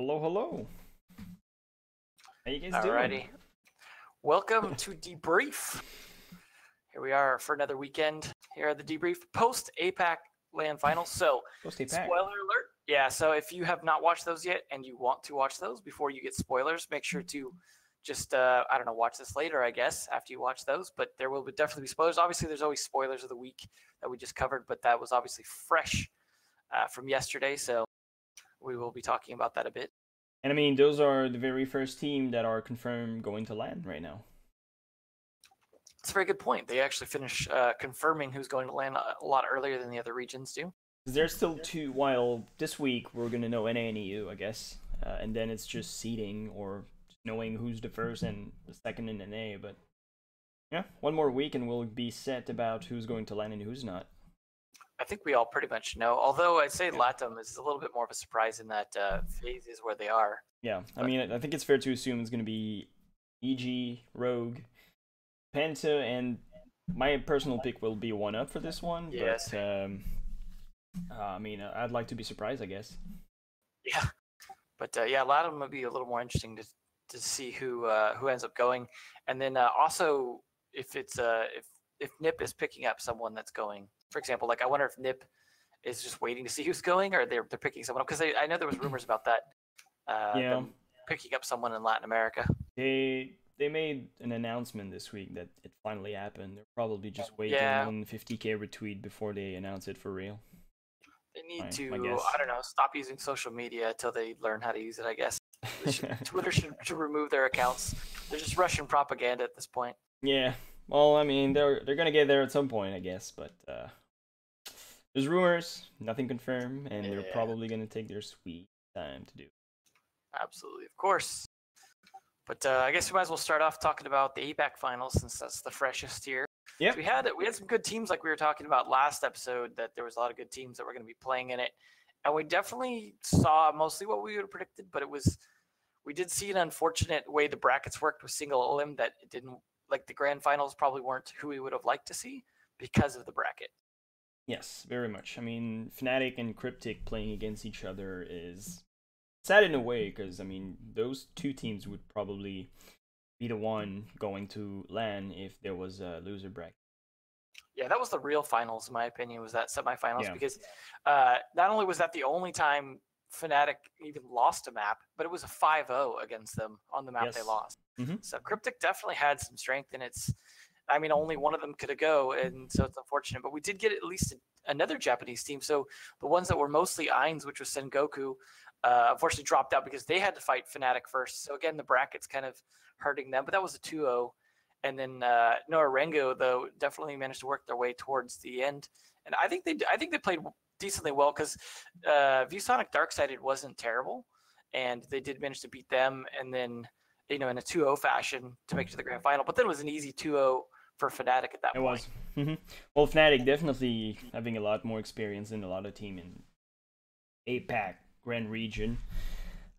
Hello, hello. How you guys doing? Alrighty. Welcome to Debrief. Here we are for another weekend here at the Debrief post APAC LAN finals. So, Post APAC. spoiler alert. Yeah, so if you have not watched those yet and you want to watch those before you get spoilers, make sure to just, I don't know, watch this later, I guess, after you watch those. But there will definitely be spoilers. Obviously, there's always spoilers of the week that we just covered, but that was obviously fresh from yesterday. So, we will be talking about that a bit. And I mean, those are the very first team that are confirmed going to LAN right now. It's a very good point. They actually finish confirming who's going to LAN a lot earlier than the other regions do. There's still two, while this week we're going to know NA and EU, I guess. And then it's just seeding or knowing who's the first and the second in NA. But yeah, one more week and we'll be set about who's going to LAN and who's not. I think we all pretty much know. Although I'd say LATAM is a little bit more of a surprise in that phase is where they are. Yeah, I mean, I think it's fair to assume it's going to be EG, Rogue, Penta, and my personal pick will be 1UP for this one. Yes. But I mean, I'd like to be surprised, I guess. Yeah, but yeah, LATAM would be a little more interesting to see who ends up going, and then also if it's if NIP is picking up someone that's going. For example, like I wonder if NIP is just waiting to see who's going, or they're picking someone up, because I know there was rumors about that. Them picking up someone in Latin America. They made an announcement this week that it finally happened. They're probably just waiting on 50K retweet before they announce it for real. They need to, I don't know, stop using social media until they learn how to use it, I guess. Twitter should remove their accounts. They're just Russian propaganda at this point. Yeah, well, I mean, they're gonna get there at some point, I guess, but there's rumors, nothing confirmed, and they're probably gonna take their sweet time to do it. Absolutely, of course. But I guess we might as well start off talking about the APAC finals, since that's the freshest here. Yeah, so we had some good teams, like we were talking about last episode, that there was a lot of good teams that were going to be playing in it, and we definitely saw mostly what we would have predicted. But we did see an unfortunate way the brackets worked with single elim, that it didn't, like the grand finals probably weren't who we would have liked to see because of the bracket. Yes, very much. I mean, Fnatic and Cryptic playing against each other is sad in a way, because I mean, those two teams would probably be the one going to LAN if there was a loser bracket. Yeah, that was the real finals, in my opinion, was that semifinals, because not only was that the only time Fnatic even lost a map, but it was a 5-0 against them on the map they lost. So Cryptic definitely had some strength, and I mean, only one of them could go, and so it's unfortunate. But we did get at least another Japanese team. So the ones that were mostly Ainz, which was Sengoku, unfortunately dropped out because they had to fight Fnatic first. So again, the bracket's kind of hurting them. But that was a 2-0. And then Norengo, though, definitely managed to work their way towards the end. And I think they played decently well, because ViewSonic Darksided wasn't terrible, and they did manage to beat them. And then, you know, in a 2-0 fashion to make it to the grand final. But then it was an easy 2-0 for Fnatic at that point. It was. Well, Fnatic definitely having a lot more experience than a lot of team in APAC Grand Region.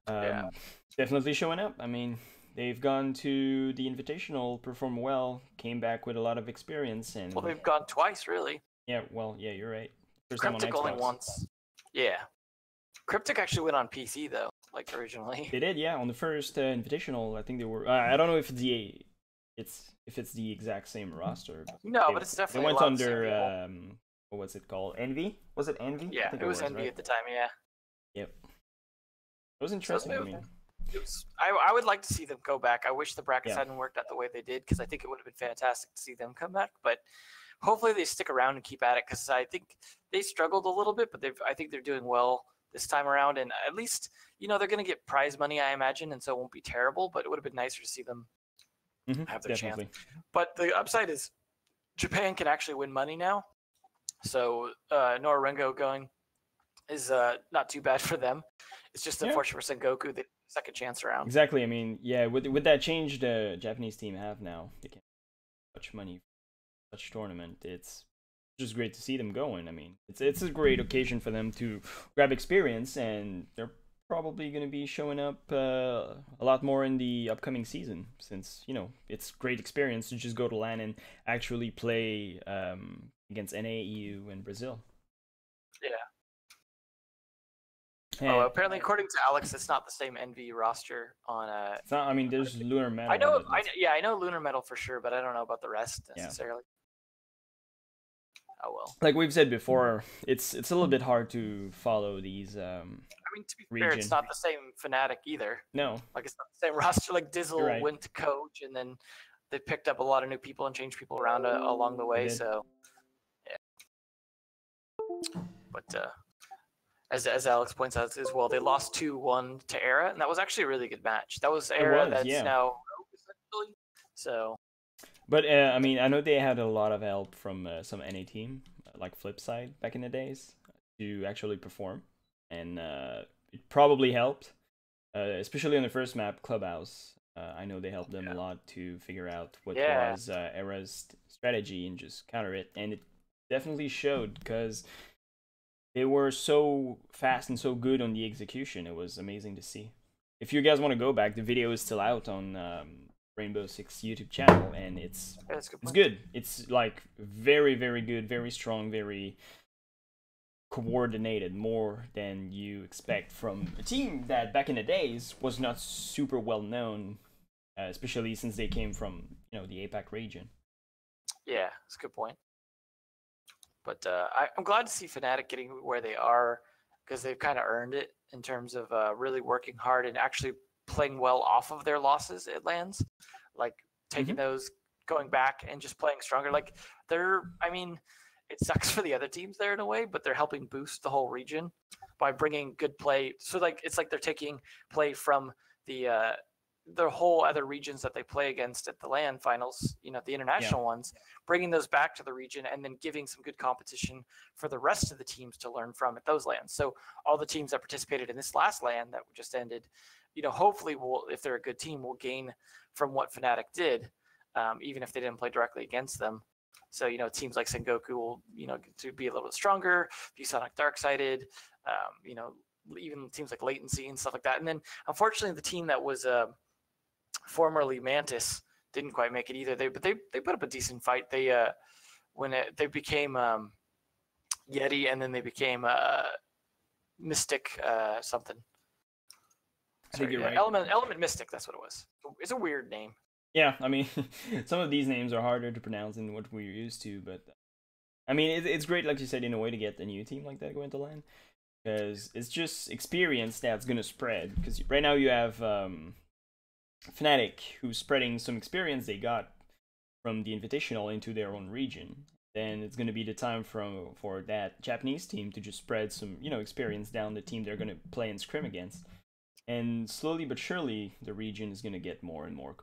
Definitely showing up. I mean, they've gone to the Invitational, performed well, came back with a lot of experience, and well, they've gone twice, really. Yeah, well, yeah, you're right. First Cryptic only once. Yeah, Cryptic actually went on PC though, like originally. They did, yeah, on the first Invitational. I think they were. I don't know if it's the exact same roster. No, but it's definitely. They went under what was it called? Envy? Was it Envy? Yeah, it was Envy, right? At the time. Yeah. Yep. It was interesting. I mean, I would like to see them go back. I wish the brackets hadn't worked out the way they did, because I think it would have been fantastic to see them come back. But hopefully they stick around and keep at it, because I think they struggled a little bit, but I think they're doing well this time around. And at least, you know, they're going to get prize money, I imagine, and so it won't be terrible. But it would have been nicer to see them have their chance. But the upside is Japan can actually win money now. So Norengo going is not too bad for them. It's just unfortunate for Sengoku, the second chance around. Exactly. I mean, yeah, with that change the Japanese team have now, they can much money for such tournament. It's just great to see them going. I mean, it's a great occasion for them to grab experience, and they're probably going to be showing up a lot more in the upcoming season, since, you know, it's great experience to just go to LAN and actually play against NA, EU, and Brazil. Yeah. Oh, apparently, according to Alex, it's not the same NV roster on. It's not. I mean, there's Lunar Metal. I know. I know Lunar Metal for sure, but I don't know about the rest necessarily. Oh well. Like we've said before, it's a little bit hard to follow these. I mean, to be fair, it's not the same Fnatic either. No. Like it's not the same roster. Like Dizzle went to coach, and then they picked up a lot of new people and changed people around along the way. So, yeah. But as Alex points out as well, they lost 2-1 to Era, and that was actually a really good match. That was Era now essentially. So. But I mean, I know they had a lot of help from some NA team, like Flipside back in the days, to actually perform, and it probably helped, especially on the first map, Clubhouse. I know they helped them a lot to figure out what was Era's strategy and just counter it, and it definitely showed because they were so fast and so good on the execution. It was amazing to see. If you guys want to go back, the video is still out on Rainbow Six YouTube channel, and it's good. It's like very, very good, very strong, very coordinated, more than you expect from a team that back in the days was not super well known, especially since they came from the APAC region. Yeah, that's a good point. But I'm glad to see Fnatic getting where they are, because they've kind of earned it in terms of really working hard and actually playing well off of their losses at LANs, like taking those, going back and just playing stronger. Like I mean, it sucks for the other teams there in a way, but they're helping boost the whole region by bringing good play. So like it's like they're taking play from the whole other regions that they play against at the LAN finals, the international ones, bringing those back to the region and then giving some good competition for the rest of the teams to learn from at those LANs. So all the teams that participated in this last LAN that just ended, hopefully if they're a good team, will gain from what Fnatic did, even if they didn't play directly against them. So, teams like Sengoku will, to be a little bit stronger, VSonic Darksided, even teams like Latency and stuff like that. And then, unfortunately, the team that was formerly Mantis didn't quite make it either. They put up a decent fight. They they became Yeti, and then they became Mystic something. Sorry, right. Element Mystic, that's what it was. It's a weird name. Yeah, I mean, some of these names are harder to pronounce than what we're used to, but I mean, it's great, like you said, in a way to get a new team like that going to LAN, because it's just experience that's going to spread, because right now you have Fnatic, who's spreading some experience they got from the Invitational into their own region. Then it's going to be the time for that Japanese team to just spread some, experience down the team they're going to play and scrim against. And slowly but surely, the region is going to get more and more.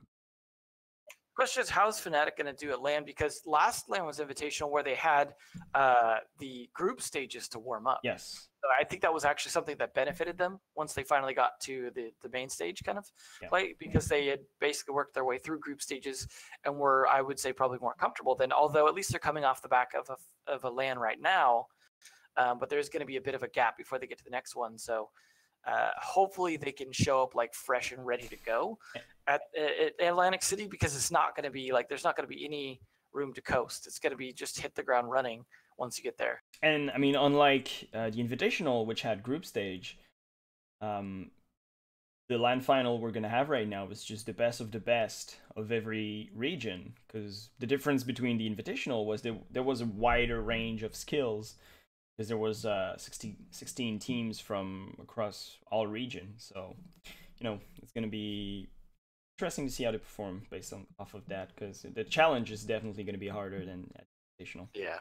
Question is, how's Fnatic going to do at LAN? Because last LAN was Invitational, where they had the group stages to warm up. Yes. So I think that was actually something that benefited them once they finally got to the main stage kind of play, because they had basically worked their way through group stages and were, I would say, probably more comfortable than, although at least they're coming off the back of a LAN right now. But there's going to be a bit of a gap before they get to the next one. So hopefully they can show up like fresh and ready to go at Atlantic City, because it's not going to be like, there's not going to be any room to coast. It's going to be just hit the ground running once you get there. And I mean, unlike the Invitational, which had group stage, the LAN final we're going to have right now is just the best of every region, because the difference between the Invitational was there was a wider range of skills, because there was 16 teams from across all regions. So, it's going to be interesting to see how they perform based off of that, because the challenge is definitely going to be harder than at Invitational. Yeah.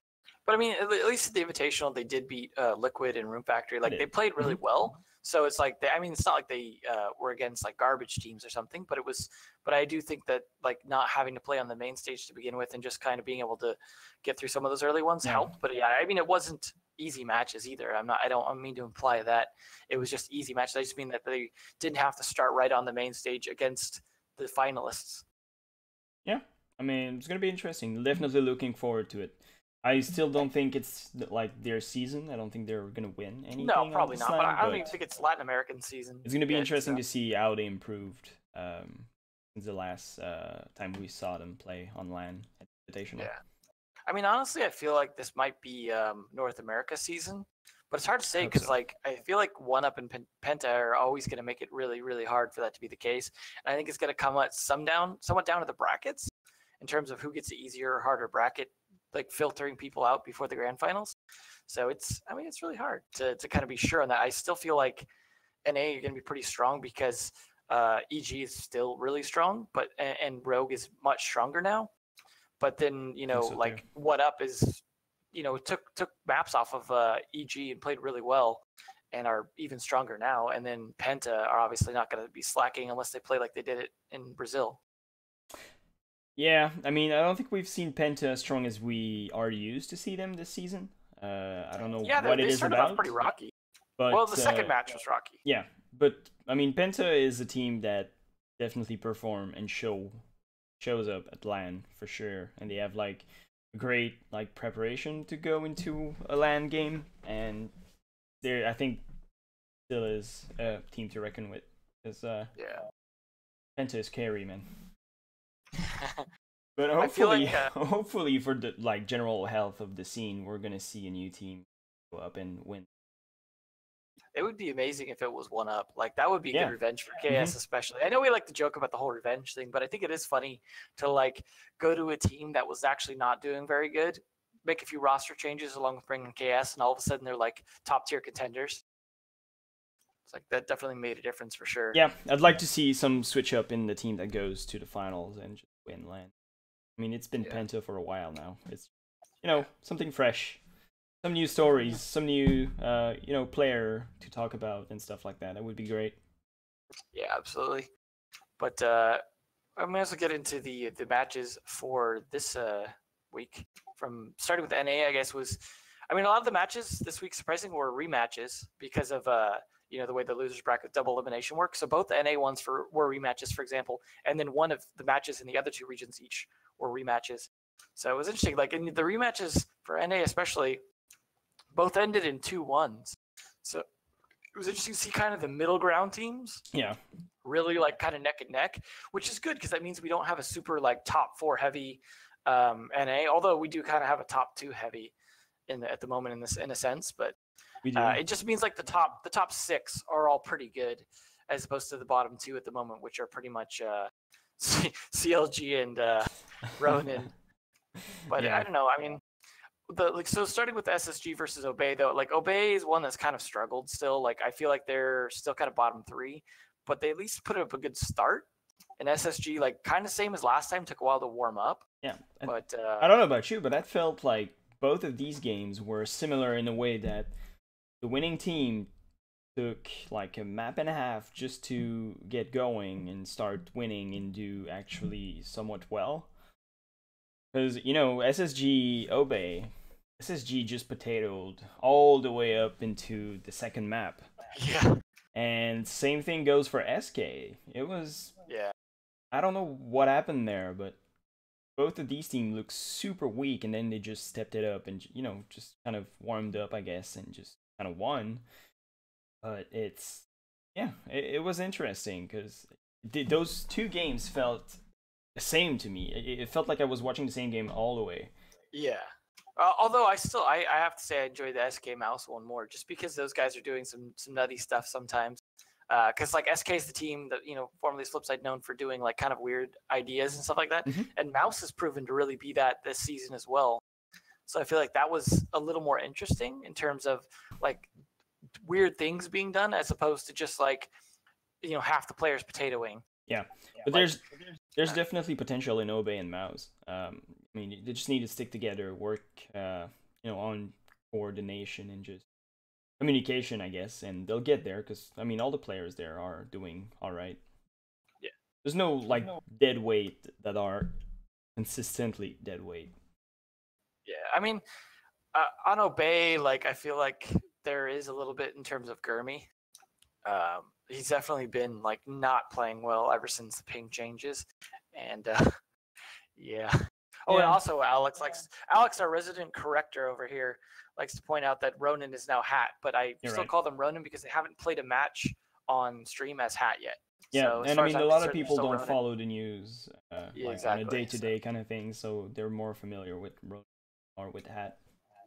But I mean, at least at the Invitational, they did beat Liquid and Room Factory. Like, they played really well. So it's like, it's not like they were against like garbage teams or something, but I do think that like not having to play on the main stage to begin with and just kind of being able to get through some of those early ones helped. But yeah, I mean, it wasn't easy matches either. I don't mean to imply that it was just easy matches. I just mean that they didn't have to start right on the main stage against the finalists. Yeah, I mean, it's going to be interesting. Definitely looking forward to it. I still don't think it's like their season. I don't think they're going to win anything. No, probably not. But I don't even think it's Latin American season. It's going to be interesting to see how they improved since the last time we saw them play on LAN at Invitational. Yeah. I mean, honestly, I feel like this might be North America season, But it's hard to say because like I feel like 1UP and Penta are always going to make it really, really hard for that to be the case. And I think it's going to come at somewhat down to the brackets in terms of who gets the easier or harder bracket, like filtering people out before the grand finals. So it's really hard to kind of be sure on that. I still feel like NA are going to be pretty strong because EG is still really strong, but and Rogue is much stronger now. But then, like 1UP is, took maps off of EG and played really well and are even stronger now. And then Penta are obviously not going to be slacking unless they play like they did it in Brazil. Yeah, I mean, I don't think we've seen Penta as strong as we are used to see them this season. I don't know what it is about. They started off pretty rocky. But, well, the second match was rocky. Yeah, but I mean, Penta is a team that definitely perform and shows up at LAN for sure, and they have like great like preparation to go into a LAN game, and I think still is a team to reckon with because Penta is scary, man. But hopefully, hopefully for the like general health of the scene, we're gonna see a new team go up and win. It would be amazing if it was 1UP. Like that would be good revenge for KS, especially. I know we like to joke about the whole revenge thing, but I think it is funny to like go to a team that was actually not doing very good, make a few roster changes along with bringing KS, and all of a sudden they're like top tier contenders. It's like that definitely made a difference for sure. Yeah, I'd like to see some switch up in the team that goes to the finals and just win LAN. I mean, it's been Penta for a while now. It's something fresh. Some new stories, some new, player to talk about and stuff like that. That would be great. Yeah, absolutely. But I may also get into the matches for this week. From starting with NA, I guess a lot of the matches this week, surprisingly, were rematches because of the way the losers bracket double elimination works. So both the NA ones were rematches, for example, and then one of the matches in the other two regions each were rematches. So it was interesting. Like in the rematches for NA, especially. Both ended in 2-1s. So it was interesting to see kind of the middle ground teams. Yeah. Really like kind of neck and neck, which is good because that means we don't have a super like top 4 heavy NA, although we do kind of have a top 2 heavy at the moment in a sense, but it just means like the top 6 are all pretty good as opposed to the bottom 2 at the moment, which are pretty much CLG and Ronin. But I don't know. I mean, so starting with SSG versus Obey though, like Obey is one that's kind of struggled still. Like I feel like they're still kind of bottom 3, but they at least put up a good start. And SSG, like kind of same as last time, took a while to warm up. Yeah, but I don't know about you, but that felt like both of these games were similar in a way that the winning team took like a map and a half just to get going and start winning and do actually somewhat well. Because, SSG just potatoed all the way up into the second map. Yeah. And same thing goes for SK. It was... Yeah. I don't know what happened there, but both of these teams look super weak, and then they just stepped it up and, just kind of warmed up, I guess, and just kind of won. But it's... Yeah, it was interesting, because those two games felt... same to me. It felt like I was watching the same game all the way. Yeah. Although I have to say I enjoy the SK Mouse one more, just because those guys are doing some nutty stuff sometimes. Because like SK is the team that formerly is Flipside known for doing like kind of weird ideas and stuff like that, and Mouse has proven to really be that this season as well. So I feel like that was a little more interesting in terms of like weird things being done as opposed to just like half the players potatoing. Yeah, but there's definitely potential in Obey and Mouse. I mean, they just need to stick together, work, on coordination and just communication, I guess, and they'll get there. Because all the players there are doing all right. Yeah, there's no like dead weight that are consistently dead weight. Yeah, on Obey, like I feel like there is a little bit in terms of Gurmy. He's definitely been like not playing well ever since the ping changes, and yeah. Oh, and also Alex, our resident corrector over here, likes to point out that Ronin is now Hat, but I still call them Ronin because they haven't played a match on stream as Hat yet. Yeah, so, and a lot of people don't follow the news on a day-to-day kind of thing, so they're more familiar with Ronin or with Hat.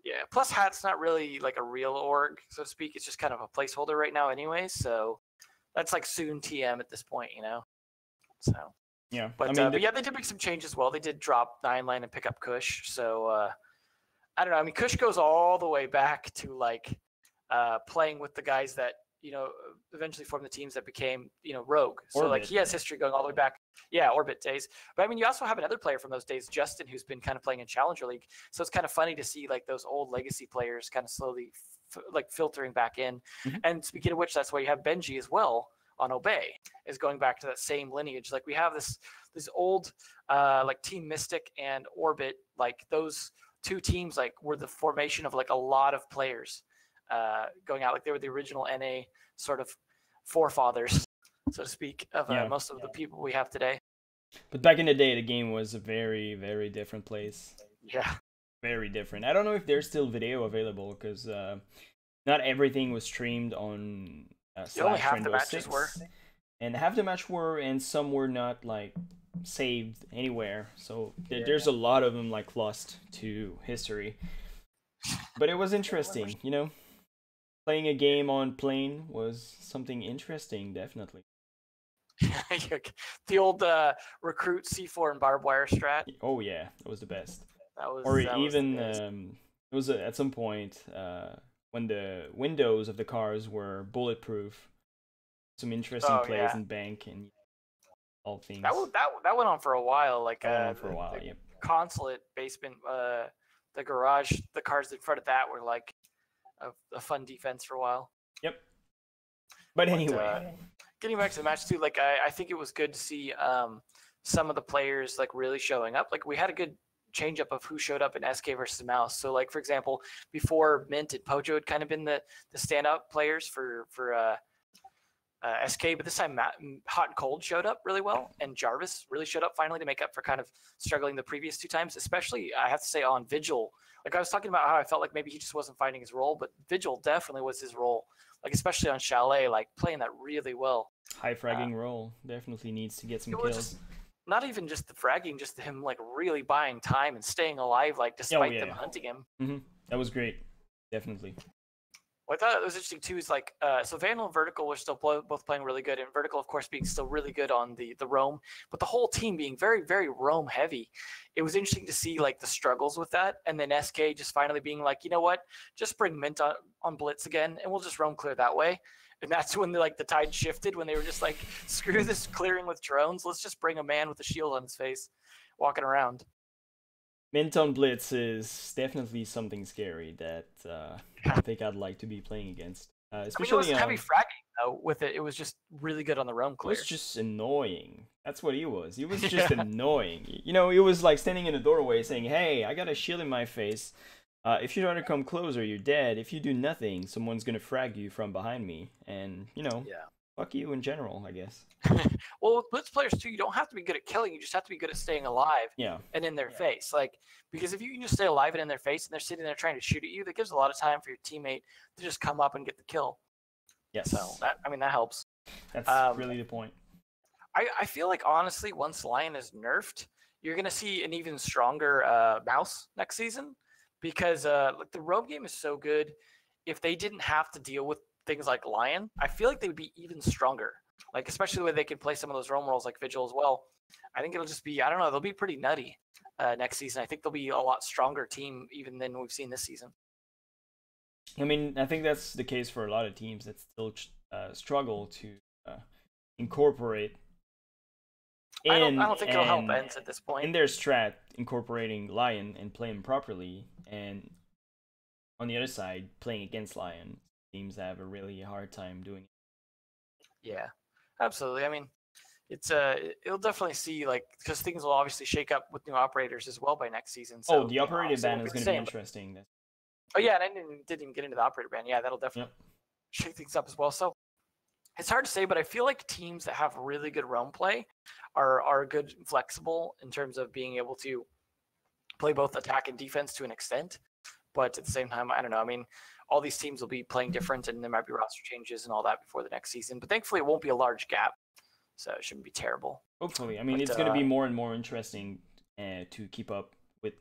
Yeah. Plus, Hat's not really like a real org, so to speak. It's just kind of a placeholder right now, anyway. So that's like soon TM at this point, you know. So yeah, but I mean, but yeah, they did make some changes. Well, they did drop 9-lane and pick up Kush. So I don't know. I mean, Kush goes all the way back to like playing with the guys that eventually formed the teams that became Rogue. So Orbit. like he has history going all the way back. Yeah, Orbit days. But I mean, you also have another player from those days, Justin, who's been kind of playing in Challenger League. So it's kind of funny to see like those old legacy players kind of slowly like filtering back in. Mm-hmm. And speaking of which, that's why you have Benji as well on Obey, is going back to that same lineage. Like we have this old like Team Mystic and Orbit, like those two teams like were the formation of like a lot of players going out. Like they were the original NA sort of forefathers, so to speak, of most of the people we have today. But back in the day, the game was a very, very different place. Yeah. Very different. I don't know if there's still video available, because not everything was streamed on only half Rainbow the matches 6. were. And half the match were, and some were not like saved anywhere. So there's a lot of them like lost to history. But it was interesting, you know? Playing a game on plane was something interesting, definitely. The old recruit C4 and barbed wire strat. Oh yeah, it was the best. It was at some point when the windows of the cars were bulletproof. Some interesting plays in bank and all things. That went on for a while. Like yep. Consulate basement, the garage, the cars in front of that were like a fun defense for a while. Yep. But anyway, getting back to the match too, like I think it was good to see some of the players like really showing up. Like we had a good change up of who showed up in SK versus Mouse. So like for example, before Mint and Pojo had kind of been the standout players for SK, but this time Hot and Cold showed up really well, and Jarvis really showed up finally to make up for kind of struggling the previous two times, especially I have to say on Vigil. Like I was talking about how I felt like maybe he just wasn't finding his role, but Vigil definitely was his role, like especially on Chalet, like playing that really well. High fragging role, definitely needs to get some kills. Not even just the fragging, just him like really buying time and staying alive, like despite them hunting him. Mm-hmm. That was great, definitely. What I thought was interesting too is like so Vandal and Vertical were still both playing really good, and Vertical of course being still really good on the roam, but the whole team being very, very roam heavy. It was interesting to see like the struggles with that, and then SK just finally being like, you know what, just bring Mint on Blitz again, and we'll just roam clear that way. And that's when the tide shifted, when they were just like, screw this clearing with drones, let's just bring a man with a shield on his face walking around. Mint on Blitz is definitely something scary that I think I'd like to be playing against. Especially it wasn't heavy fragging though with it. It was just really good on the roam clear. It was just annoying. That's what he was. He was just annoying. You know, he was like standing in the doorway saying, "Hey, I got a shield in my face. If you try to come closer, you're dead. If you do nothing, someone's gonna frag you from behind me." And fuck you in general, I guess. Well, with Blitz players too, you don't have to be good at killing. You just have to be good at staying alive. Yeah. And in their face, like, because if you can just stay alive and in their face, and they're sitting there trying to shoot at you, that gives a lot of time for your teammate to just come up and get the kill. Yes. So that helps. That's really the point. I feel like honestly, once Lion is nerfed, you're gonna see an even stronger Mouse next season, because like the roam game is so good. If they didn't have to deal with things like Lion, I feel like they would be even stronger. Like especially the way they can play some of those roam roles like Vigil as well. I think it'll just be, I don't know, they'll be pretty nutty next season. I think they'll be a lot stronger team even than we've seen this season. I mean, I think that's the case for a lot of teams that still struggle to incorporate. I don't think it'll help Ents at this point. In their strat, incorporating Lion and play him properly, and on the other side, playing against Lion, teams have a really hard time doing it. Yeah, absolutely. I mean, it'll definitly see, like, because things will obviously shake up with new operators as well by next season. So, the operator ban is going to be interesting. Oh yeah, and I didn't even get into the operator ban. Yeah, that'll definitely shake things up as well. So it's hard to say, but I feel like teams that have really good roam play are good and flexible in terms of being able to play both attack and defense to an extent. But at the same time, I don't know. I mean, all these teams will be playing different, and there might be roster changes and all that before the next season. But thankfully, it won't be a large gap, so it shouldn't be terrible. Hopefully. I mean, it's going to be more and more interesting to keep up with,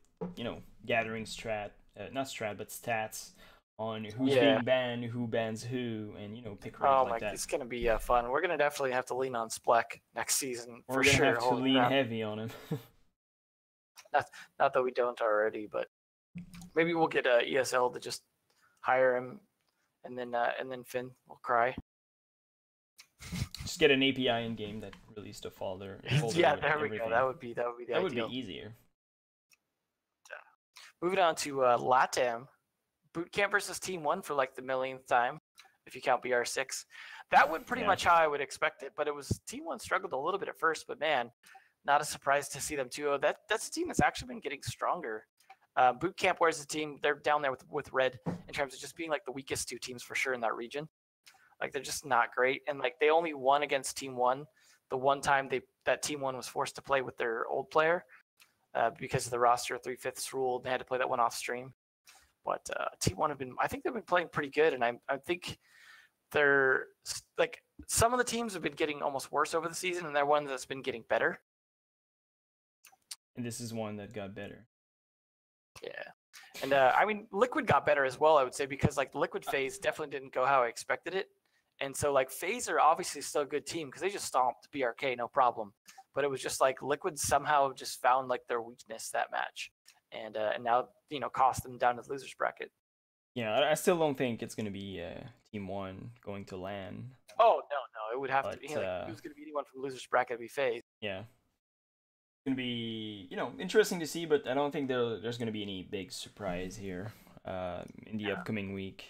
gathering strat not strat, but stats on who's being banned, who bans who, and pick rate like that. It's gonna be fun. We're gonna definitely have to lean on Spleck next season for sure. We're gonna have to lean heavy on him. not that we don't already, but maybe we'll get ESL to just hire him, and then Finn will cry. Just get an API in game that released a folder. Yeah, there we go. That would be the ideal. That would be easier. Moving on to LATAM, Bootcamp versus Team 1 for like the millionth time, if you count BR6. That went pretty much how I would expect it, but it was Team 1 struggled a little bit at first, but man, not a surprise to see them 2-0. That's a team that's actually been getting stronger. Bootcamp, where's the team? They're down there with Red in terms of just being like the weakest two teams for sure in that region. Like they're just not great, and like they only won against Team 1 the one time that Team 1 was forced to play with their old player because of the roster 3/5 rule. They had to play that one off stream. But Team 1 I think they've been playing pretty good, and I think they're like some of the teams have been getting almost worse over the season, and they're one that's been getting better. And this is one that got better. Yeah. And I mean, Liquid got better as well, I would say, because like Liquid FaZe definitely didn't go how I expected it. And so like FaZe are obviously still a good team because they just stomped BRK, no problem. But it was just like Liquid somehow just found like their weakness that match. And now, cost them down to the losers bracket. Yeah, I still don't think it's going to be Team 1 going to LAN. Oh, no. It would have to be. Like, who's going to be anyone from the losers bracket to be FaZe? Yeah. It's going to be, interesting to see, but I don't think there's going to be any big surprise here in the upcoming week.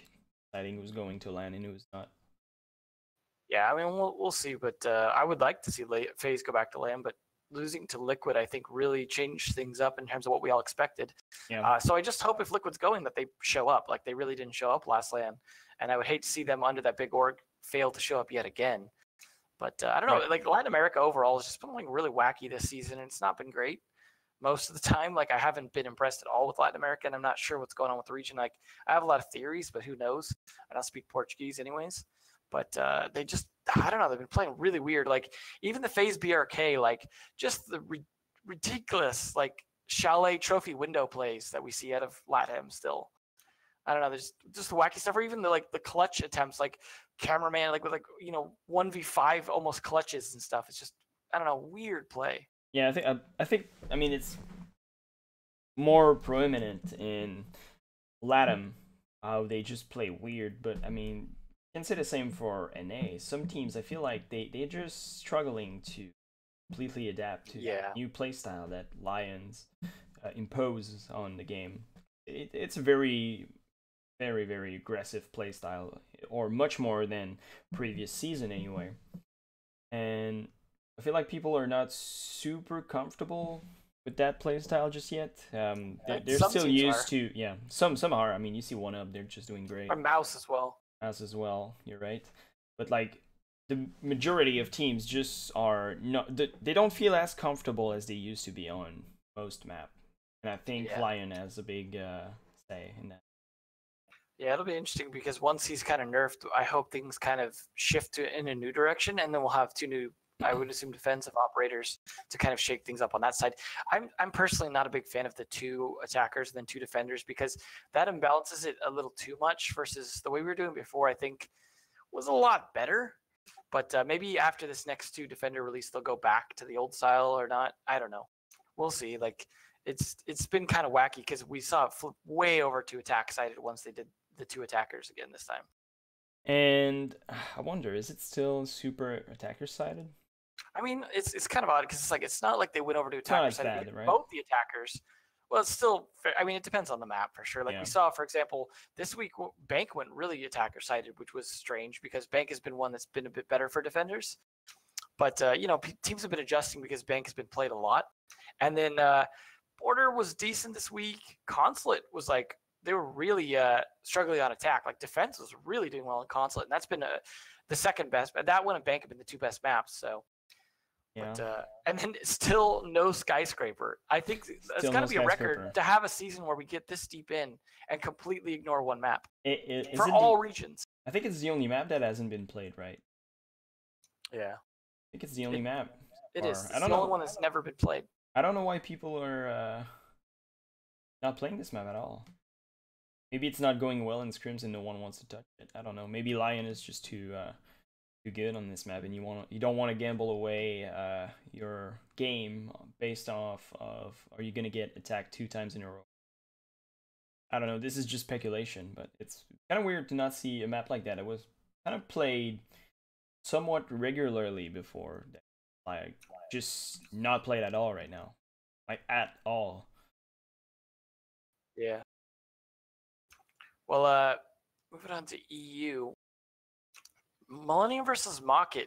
I think it was going to LAN and it was not. Yeah, I mean, we'll see, but I would like to see FaZe go back to LAN, but losing to Liquid, I think, really changed things up in terms of what we all expected. Yeah. So I just hope if Liquid's going that they show up. Like, they really didn't show up last LAN, and I would hate to see them under that big org fail to show up yet again. But I don't know, like Latin America overall has just been like really wacky this season, and it's not been great most of the time. Like I haven't been impressed at all with Latin America, and I'm not sure what's going on with the region. Like I have a lot of theories, but who knows? I don't speak Portuguese anyways. But they just, I don't know, they've been playing really weird. Like even the FaZe BRK, like just the ridiculous like Chalet trophy window plays that we see out of LATAM still. I don't know, there's just the wacky stuff, or even the clutch attempts, like cameraman, like with 1v5 almost clutches and stuff. It's just, I don't know, weird play. Yeah, I mean it's more prominent in LATAM how they just play weird, but I mean you can say the same for NA. Some teams I feel like they're just struggling to completely adapt to the new playstyle that Lions impose on the game. It's a very aggressive playstyle, or much more than previous season anyway. And I feel like people are not super comfortable with that playstyle just yet. They're still used to, some are. I mean, you see 1UP, they're just doing great. Or Mouse as well. You're right. But like the majority of teams just are not. They don't feel as comfortable as they used to be on most map. And I think Lion has a big say in that. Yeah, it'll be interesting because once he's kind of nerfed, I hope things kind of shift in a new direction, and then we'll have two new, I would assume, defensive operators to kind of shake things up on that side. I'm personally not a big fan of the 2 attackers and then 2 defenders because that imbalances it a little too much versus the way we were doing before. I think was a lot better, but maybe after this next 2 defender release, they'll go back to the old style or not. I don't know. We'll see. Like it's been kind of wacky because we saw it flip way over to attack sided once they did the 2 attackers again this time. And I wonder, is it still super attacker sided? I mean, it's kind of odd because it's not like they went over to attacker sided. Right? Both the attackers. Well, it's still. I mean, it depends on the map for sure. Like we saw, for example, this week Bank went really attacker sided, which was strange because Bank has been one that's been a bit better for defenders. But teams have been adjusting because Bank has been played a lot. And then Border was decent this week. Consulate was like. They were really struggling on attack. Like defense was really doing well in Consulate, and that's been the second best. But that one and Bank have been the 2 best maps. So, but, and then still no Skyscraper. I think it's got to be a record to have a season where we get this deep in and completely ignore one map for all regions. I think it's the only map that hasn't been played, right? Yeah, I think it's the only map. It is. It's the only one that's never been played. I don't know why people are not playing this map at all. maybe it's not going well in scrims and no one wants to touch it. I don't know. Maybe Lion is just too good on this map, and you don't want to gamble away your game based off of are you gonna get attacked 2 times in a row. I don't know. This is just speculation, but it's kind of weird to not see a map like that. It was kind of played somewhat regularly before, like just not played at all right now, like at all. Yeah. Well, moving on to EU. Millennium versus Mocket.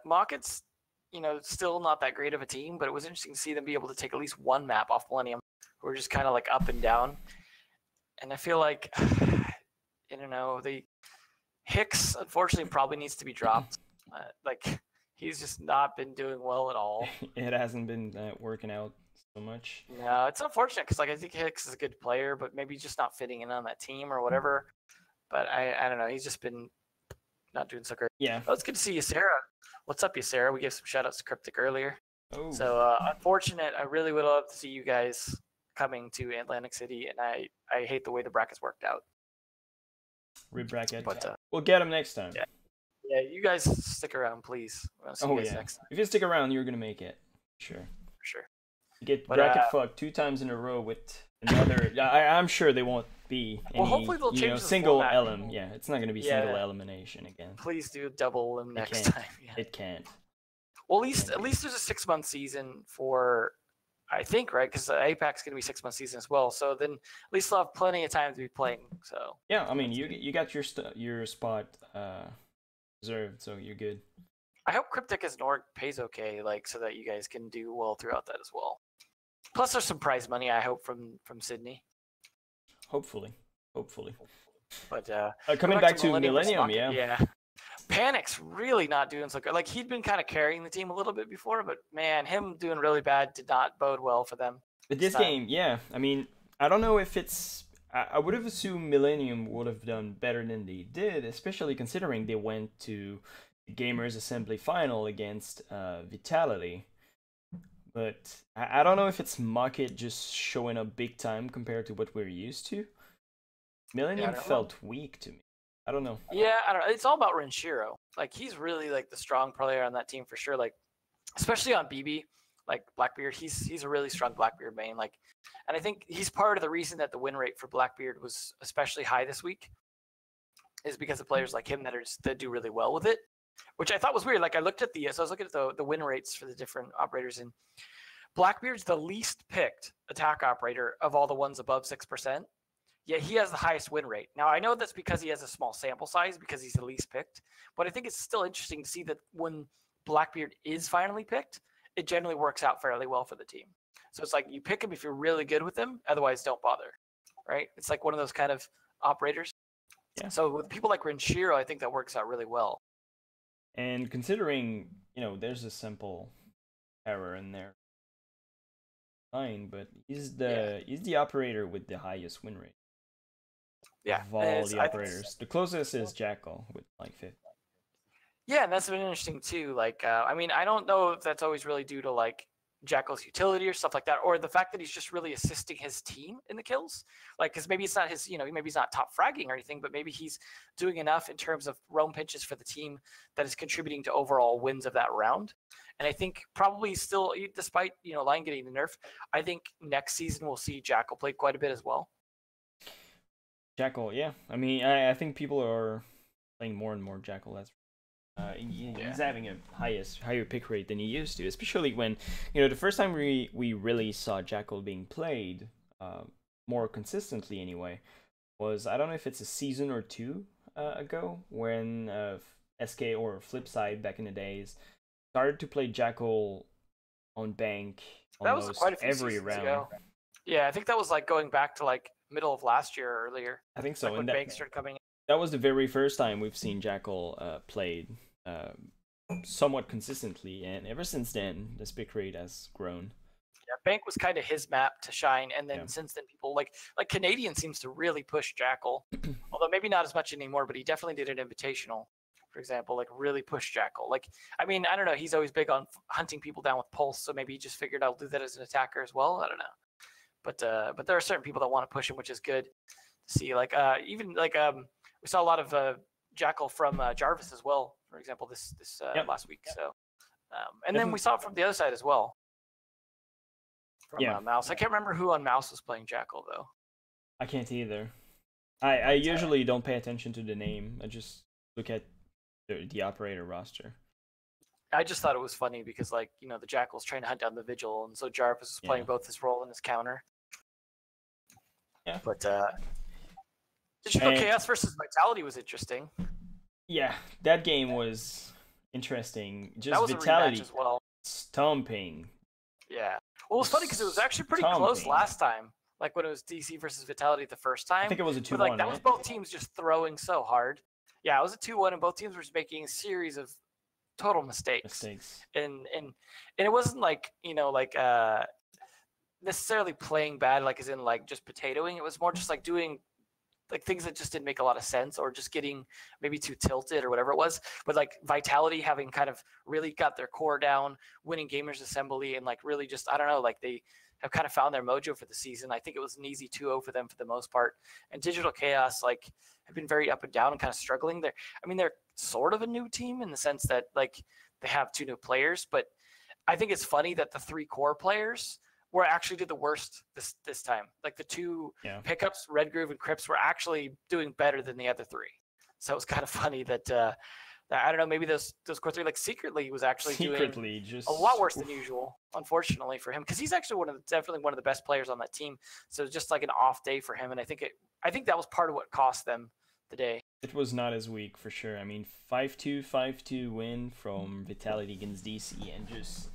Mocket's, still not that great of a team, but it was interesting to see them be able to take at least one map off Millennium, who were just kind of like up and down. And I feel like, I don't know, Hicks unfortunately probably needs to be dropped. Like he's just not been doing well at all. It hasn't been working out so much. No, it's unfortunate because I think Hicks is a good player, but maybe just not fitting in on that team or whatever. But I don't know. He's just been not doing so great. Yeah. Oh, it's good to see you, Sarah. What's up, you, Sarah? We gave some shout outs to Cryptic earlier. Oh. So unfortunate. I really would love to see you guys coming to Atlantic City, and I hate the way the brackets worked out. Rebracket. But we'll get him next time. Yeah, you guys stick around, please. See you guys next time. If you stick around, you're gonna make it. Sure. For sure. You get bracket fucked 2 times in a row with another. I'm sure they won't be any, hopefully they'll change the single format. elim. Yeah, it's not gonna be single elimination again. Please do double elim next time. Yeah. It can't. Well, at least there's a 6-month season for, I think, right? Because the APAC's gonna be 6-month season as well. So then at least they'll have plenty of time to be playing. So yeah, I mean, you got your spot reserved, so you're good. I hope Cryptic as an org pays okay, like so that you guys can do well throughout that as well. Plus, there's some prize money I hope from Sydney. Hopefully. But coming back to Millennium, yeah. Panic's really not doing so good. Like he'd been kind of carrying the team a little bit before, but man, him doing really bad did not bode well for them. But this game, yeah. I mean, I don't know if it's. I would have assumed Millennium would have done better than they did, especially considering they went to the Gamers Assembly Final against Vitality. But I don't know if it's Mocket just showing up big time compared to what we're used to. Millennium felt weak to me. I don't know. Yeah, I don't know. It's all about Renshiro. Like he's really like the strong player on that team for sure. Like especially on BB, like Blackbeard, he's a really strong Blackbeard main. Like, and I think he's part of the reason that the win rate for Blackbeard was especially high this week, is because of players like him that do really well with it, which I thought was weird. Like I looked at I was looking at the win rates for the different operators, and Blackbeard's the least picked attack operator of all the ones above 6%. Yet he has the highest win rate. Now, I know that's because he has a small sample size because he's the least picked, but I think it's still interesting to see that when Blackbeard is finally picked, it generally works out fairly well for the team. So it's like you pick him if you're really good with him, otherwise don't bother, right? It's like one of those kind of operators. Yeah. So with people like Renshiro, I think that works out really well. And considering, there's a simple error in there, fine, but he's the operator with the highest win rate. Yeah, of all the operators. The closest is Jackal with like 50. Yeah, and that's been interesting too. Like, I mean, I don't know if that's always really due to like Jackal's utility or stuff like that, or the fact that he's just really assisting his team in the kills. Like, because maybe it's not his, maybe he's not top fragging or anything, but maybe he's doing enough in terms of roam pinches for the team that is contributing to overall wins of that round. And I think probably still, despite Lion getting the nerf, I think next season we'll see Jackal play quite a bit as well. Jackal, yeah. I mean, I think people are playing more and more Jackal. That's he's having a higher pick rate than he used to, especially when the first time we really saw Jackal being played more consistently anyway was, I don't know if it's a season or 2 ago, when SK or Flipside back in the days started to play Jackal on bank almost that was quite a few every round. Ago. Yeah, I think that was like going back to like middle of last year or earlier. I think so. Like when banks started coming in. That was the very first time we've seen Jackal played somewhat consistently, and ever since then, the pick rate has grown. Yeah, Bank was kind of his map to shine, and then since then, people like Canadian seems to really push Jackal, although maybe not as much anymore. But he definitely did an invitational, for example, like really push Jackal. Like, I mean, I don't know. He's always big on hunting people down with pulse, so maybe he just figured I'll do that as an attacker as well. I don't know. But there are certain people that want to push him, which is good. see. Like even like we saw a lot of Jackal from Jarvis as well, for example, this last week. So and then we saw it from the other side as well. From Mouse. I can't remember who on Mouse was playing Jackal though. I can't either. I usually don't pay attention to the name. I just look at the operator roster. I just thought it was funny because, like, you know, the Jackal's trying to hunt down the Vigil, and so Jarvis is playing both his role and his counter. Yeah. But Digital Chaos versus Vitality was interesting. Yeah, that game was interesting. Just that was Vitality a rematch as well. Stomping. Yeah. Well, it was funny because it was actually pretty close last time. Like when it was DC versus Vitality the first time. I think it was a 2-1. But like that was both teams just throwing so hard. Yeah, it was a 2-1, and both teams were just making a series of total mistakes. And it wasn't like, you know, like necessarily playing bad, like as in like just potatoing. It was more just like doing like things that just didn't make a lot of sense, or just getting maybe too tilted or whatever it was. But like Vitality having kind of really got their core down, winning Gamers Assembly, and like really just, I don't know, like they have kind of found their mojo for the season. I think it was an easy 2-0 for them for the most part. And Digital Chaos like have been very up and down and kind of struggling. They're sort of a new team in the sense that like they have 2 new players, but I think it's funny that the 3 core players were actually did the worst this time. Like the 2 pickups, Redgroove and Crips, were actually doing better than the other 3. So it was kind of funny that I don't know, maybe those core 3, like Secretly was actually doing just a lot worse than usual, unfortunately for him, because he's actually definitely one of the best players on that team. So it's just like an off day for him, and I think that was part of what cost them the day. It was not as weak for sure. I mean, 5-2 win from Vitality against DC, and just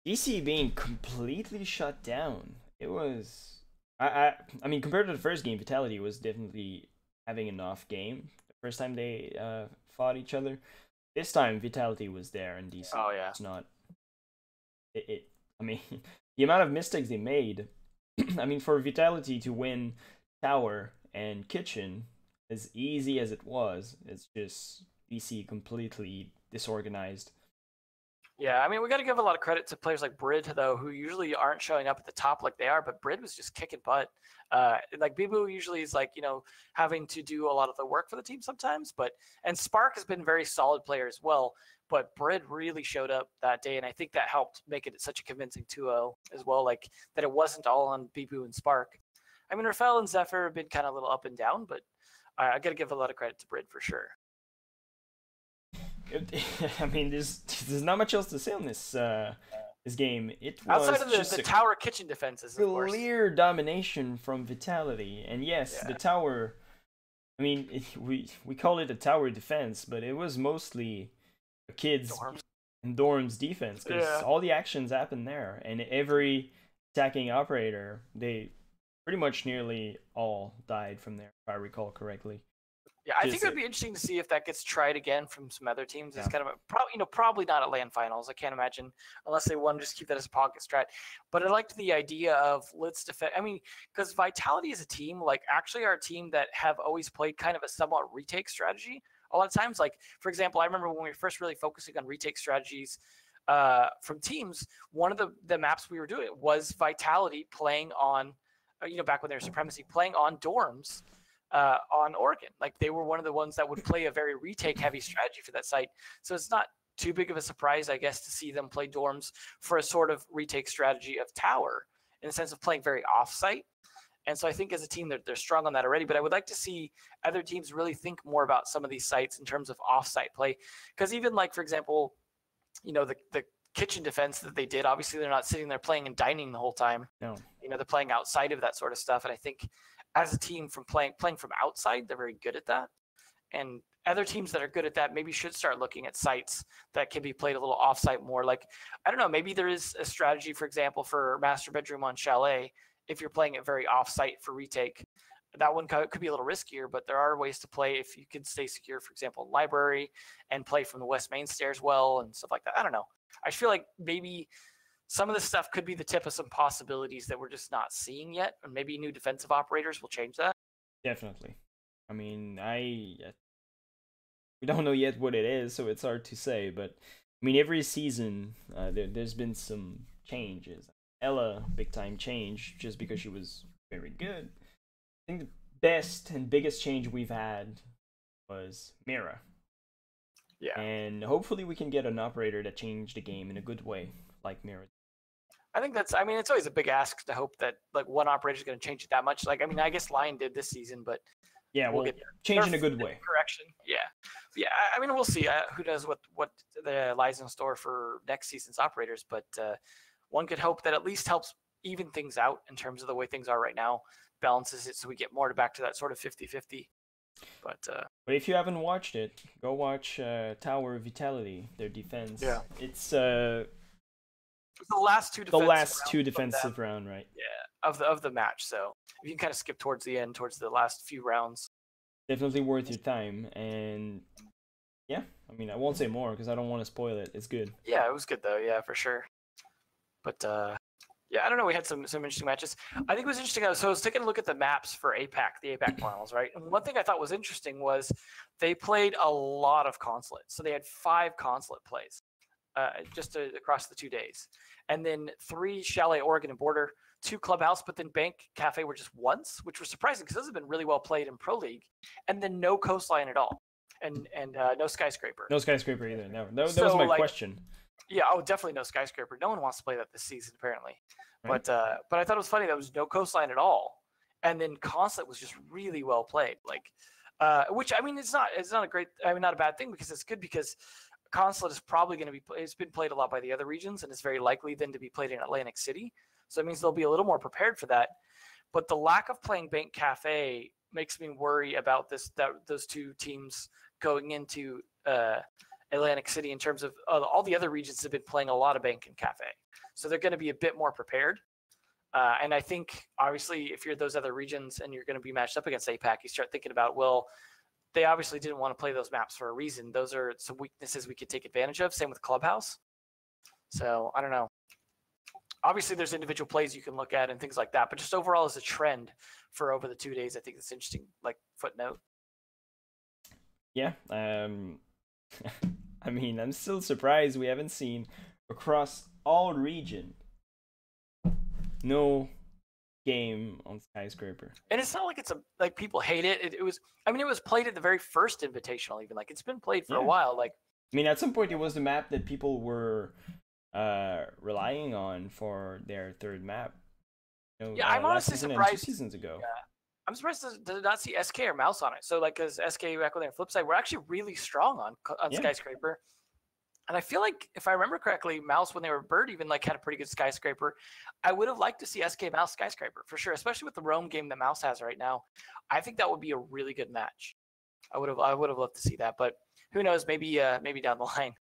DC being completely shut down. It was I mean, compared to the first game, Vitality was definitely having an off game. The first time they fought each other. This time Vitality was there, and DC was not. I mean, the amount of mistakes they made. I mean, for Vitality to win Tower and Kitchen as easy as it was, it's just DC completely disorganized. Yeah, I mean, we got to give a lot of credit to players like Brid, though, who usually aren't showing up at the top like they are, but Brid was just kicking butt. Like, Bibu usually is, like, you know, having to do a lot of the work for the team sometimes, and Spark has been a very solid player as well, but Brid really showed up that day, and I think that helped make it such a convincing 2-0 as well, like, that it wasn't all on Bibu and Spark. I mean, Rafael and Zephyr have been kind of a little up and down, but I got to give a lot of credit to Brid for sure. I mean, there's not much else to say on this game. It was outside of the tower kitchen defenses, of course. Clear domination from Vitality, and yes, the tower. I mean, we call it a tower defense, but it was mostly kids and dorms defense, because all the actions happened there, and every attacking operator, they pretty much nearly all died from there, if I recall correctly. Yeah, I think it would be interesting to see if that gets tried again from some other teams. It's kind of probably not at LAN finals. I can't imagine, unless they want to just keep that as a pocket strat. But I liked the idea of let's defend. I mean, because Vitality is a team, like actually our team that have always played kind of a somewhat retake strategy. A lot of times, like for example, I remember when we were first really focusing on retake strategies from teams. One of the maps we were doing was Vitality playing on, back when they were Supremacy, playing on dorms. On Oregon. Like they were one of the ones that would play a very retake heavy strategy for that site. So it's not too big of a surprise, I guess, to see them play dorms for a sort of retake strategy of tower in the sense of playing very off-site. And so I think as a team, they're strong on that already, but I would like to see other teams really think more about some of these sites in terms of off-site play. Because even like, for example, the kitchen defense that they did, obviously they're not sitting there playing and dining the whole time. No. They're playing outside of that sort of stuff. And I think as a team from playing from outside, they're very good at that. And other teams that are good at that maybe should start looking at sites that can be played a little off-site more. Like, I don't know, maybe there is a strategy, for example, for Master Bedroom on Chalet, if you're playing it very off-site for retake. That one could be a little riskier, but there are ways to play if you can stay secure, for example, library, and play from the West Main Stairs well and stuff like that. I don't know. I feel like maybe some of this stuff could be the tip of some possibilities that we're just not seeing yet, and maybe new defensive operators will change that. Definitely. I mean, we don't know yet what it is, so it's hard to say. But I mean, every season there's been some changes. Ella, big time change, just because she was very good. I think best and biggest change we've had was Mira. Yeah. And hopefully we can get an operator that changed the game in a good way, like Mira. I think that's, I mean, it's always a big ask to hope that like one operator is going to change it that much. Like, I mean, I guess Lion did this season, but yeah, we'll get change in a good way. Correction. Yeah. I mean, we'll see. Who knows what lies in store for next season's operators, but one could hope that at least helps even things out in terms of the way things are right now, balances it so we get more back to that sort of 50-50. But if you haven't watched it, go watch Tower Vitality, their defense. Yeah. It's the last two defensive round, right? Yeah, of the match. So if you can kind of skip towards the end, towards the last few rounds, definitely worth your time. And yeah, I mean, I won't say more because I don't want to spoil it. It's good. Yeah, it was good though. Yeah, for sure. But yeah, I don't know. We had some interesting matches. I think it was interesting. So I was taking a look at the maps for APAC, the APAC finals, right? And one thing I thought was interesting was they played a lot of consulate. So they had 5 consulate plays just across the 2 days. And then 3 Chalet, Oregon, and Border, 2 Clubhouse, but then Bank Cafe were just once, which was surprising because those have been really well played in Pro League. And then no Coastline at all. And no Skyscraper. No Skyscraper either. No, that was my question. Yeah, definitely no Skyscraper. No one wants to play that this season, apparently. Right. But I thought it was funny that was no Coastline at all, and then Consulate was just really well played. Like, which I mean, it's not a bad thing because it's good because Consulate is probably going to be. It's been played a lot by the other regions, and it's very likely then to be played in Atlantic City. So it means they'll be a little more prepared for that. But the lack of playing Bank Cafe makes me worry about those 2 teams going into Atlantic City in terms of all the other regions have been playing a lot of Bank and Cafe. So they're going to be a bit more prepared. And I think, obviously, if you're those other regions and you're going to be matched up against APAC, you start thinking about, well, they obviously didn't want to play those maps for a reason. Those are some weaknesses we could take advantage of. Same with Clubhouse. So I don't know. Obviously, there's individual plays you can look at and things like that. But just overall as a trend for over the 2 days, I think it's interesting, like footnote. Yeah. I mean, I'm still surprised we haven't seen across all region no game on Skyscraper. And it's not like it's like people hate it. It was played at the very first invitational, even like it's been played for a while. Like, I mean, at some point it was the map that people were relying on for their 3rd map. I'm honestly surprised. 2 seasons ago. Yeah. I'm surprised to not see SK or Mouse on it. So, like, because SK back on their flip side, we're actually really strong on Skyscraper. And I feel like, if I remember correctly, Mouse, when they were Bird, even like had a pretty good Skyscraper. I would have liked to see SK Mouse Skyscraper for sure, especially with the roam game that Mouse has right now. I think that would be a really good match. I would have loved to see that, but who knows? Maybe down the line.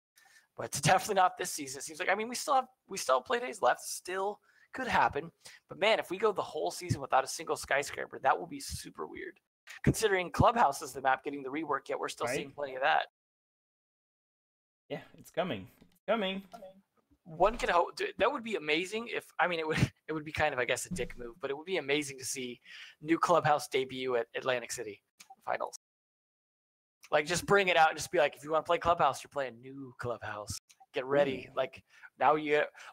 But definitely not this season. It seems like, I mean, we still have play days left. Still could happen, but man, if we go the whole season without a single Skyscraper, that will be super weird. Considering Clubhouse is the map getting the rework, yet we're still seeing plenty of that. Yeah, it's coming. It's coming. One can hope that would be amazing. If it would be kind of, I guess, a dick move, but it would be amazing to see new Clubhouse debut at Atlantic City finals. Like, just bring it out and just be like, if you want to play Clubhouse, you're playing new Clubhouse. Get ready. Like, now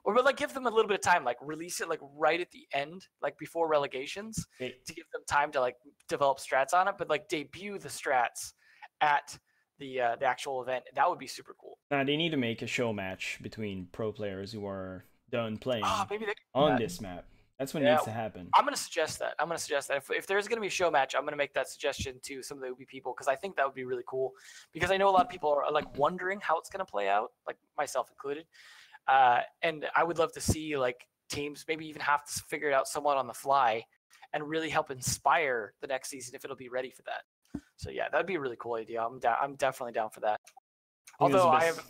but like, give them a little bit of time. Like, release it like right at the end, like before relegations, to give them time to like develop strats on it. But like, debut the strats at the actual event. That would be super cool. Now they need to make a show match between pro players who are done playing maybe on this map. That's what needs to happen. I'm going to suggest that. If there's going to be a show match, I'm going to make that suggestion to some of the UB people, because I think that would be really cool. Because I know a lot of people are like wondering how it's going to play out, like myself included. And I would love to see like teams maybe even have to figure it out somewhat on the fly and really help inspire the next season if it'll be ready for that. So yeah, that'd be a really cool idea. I'm definitely down for that. Although I think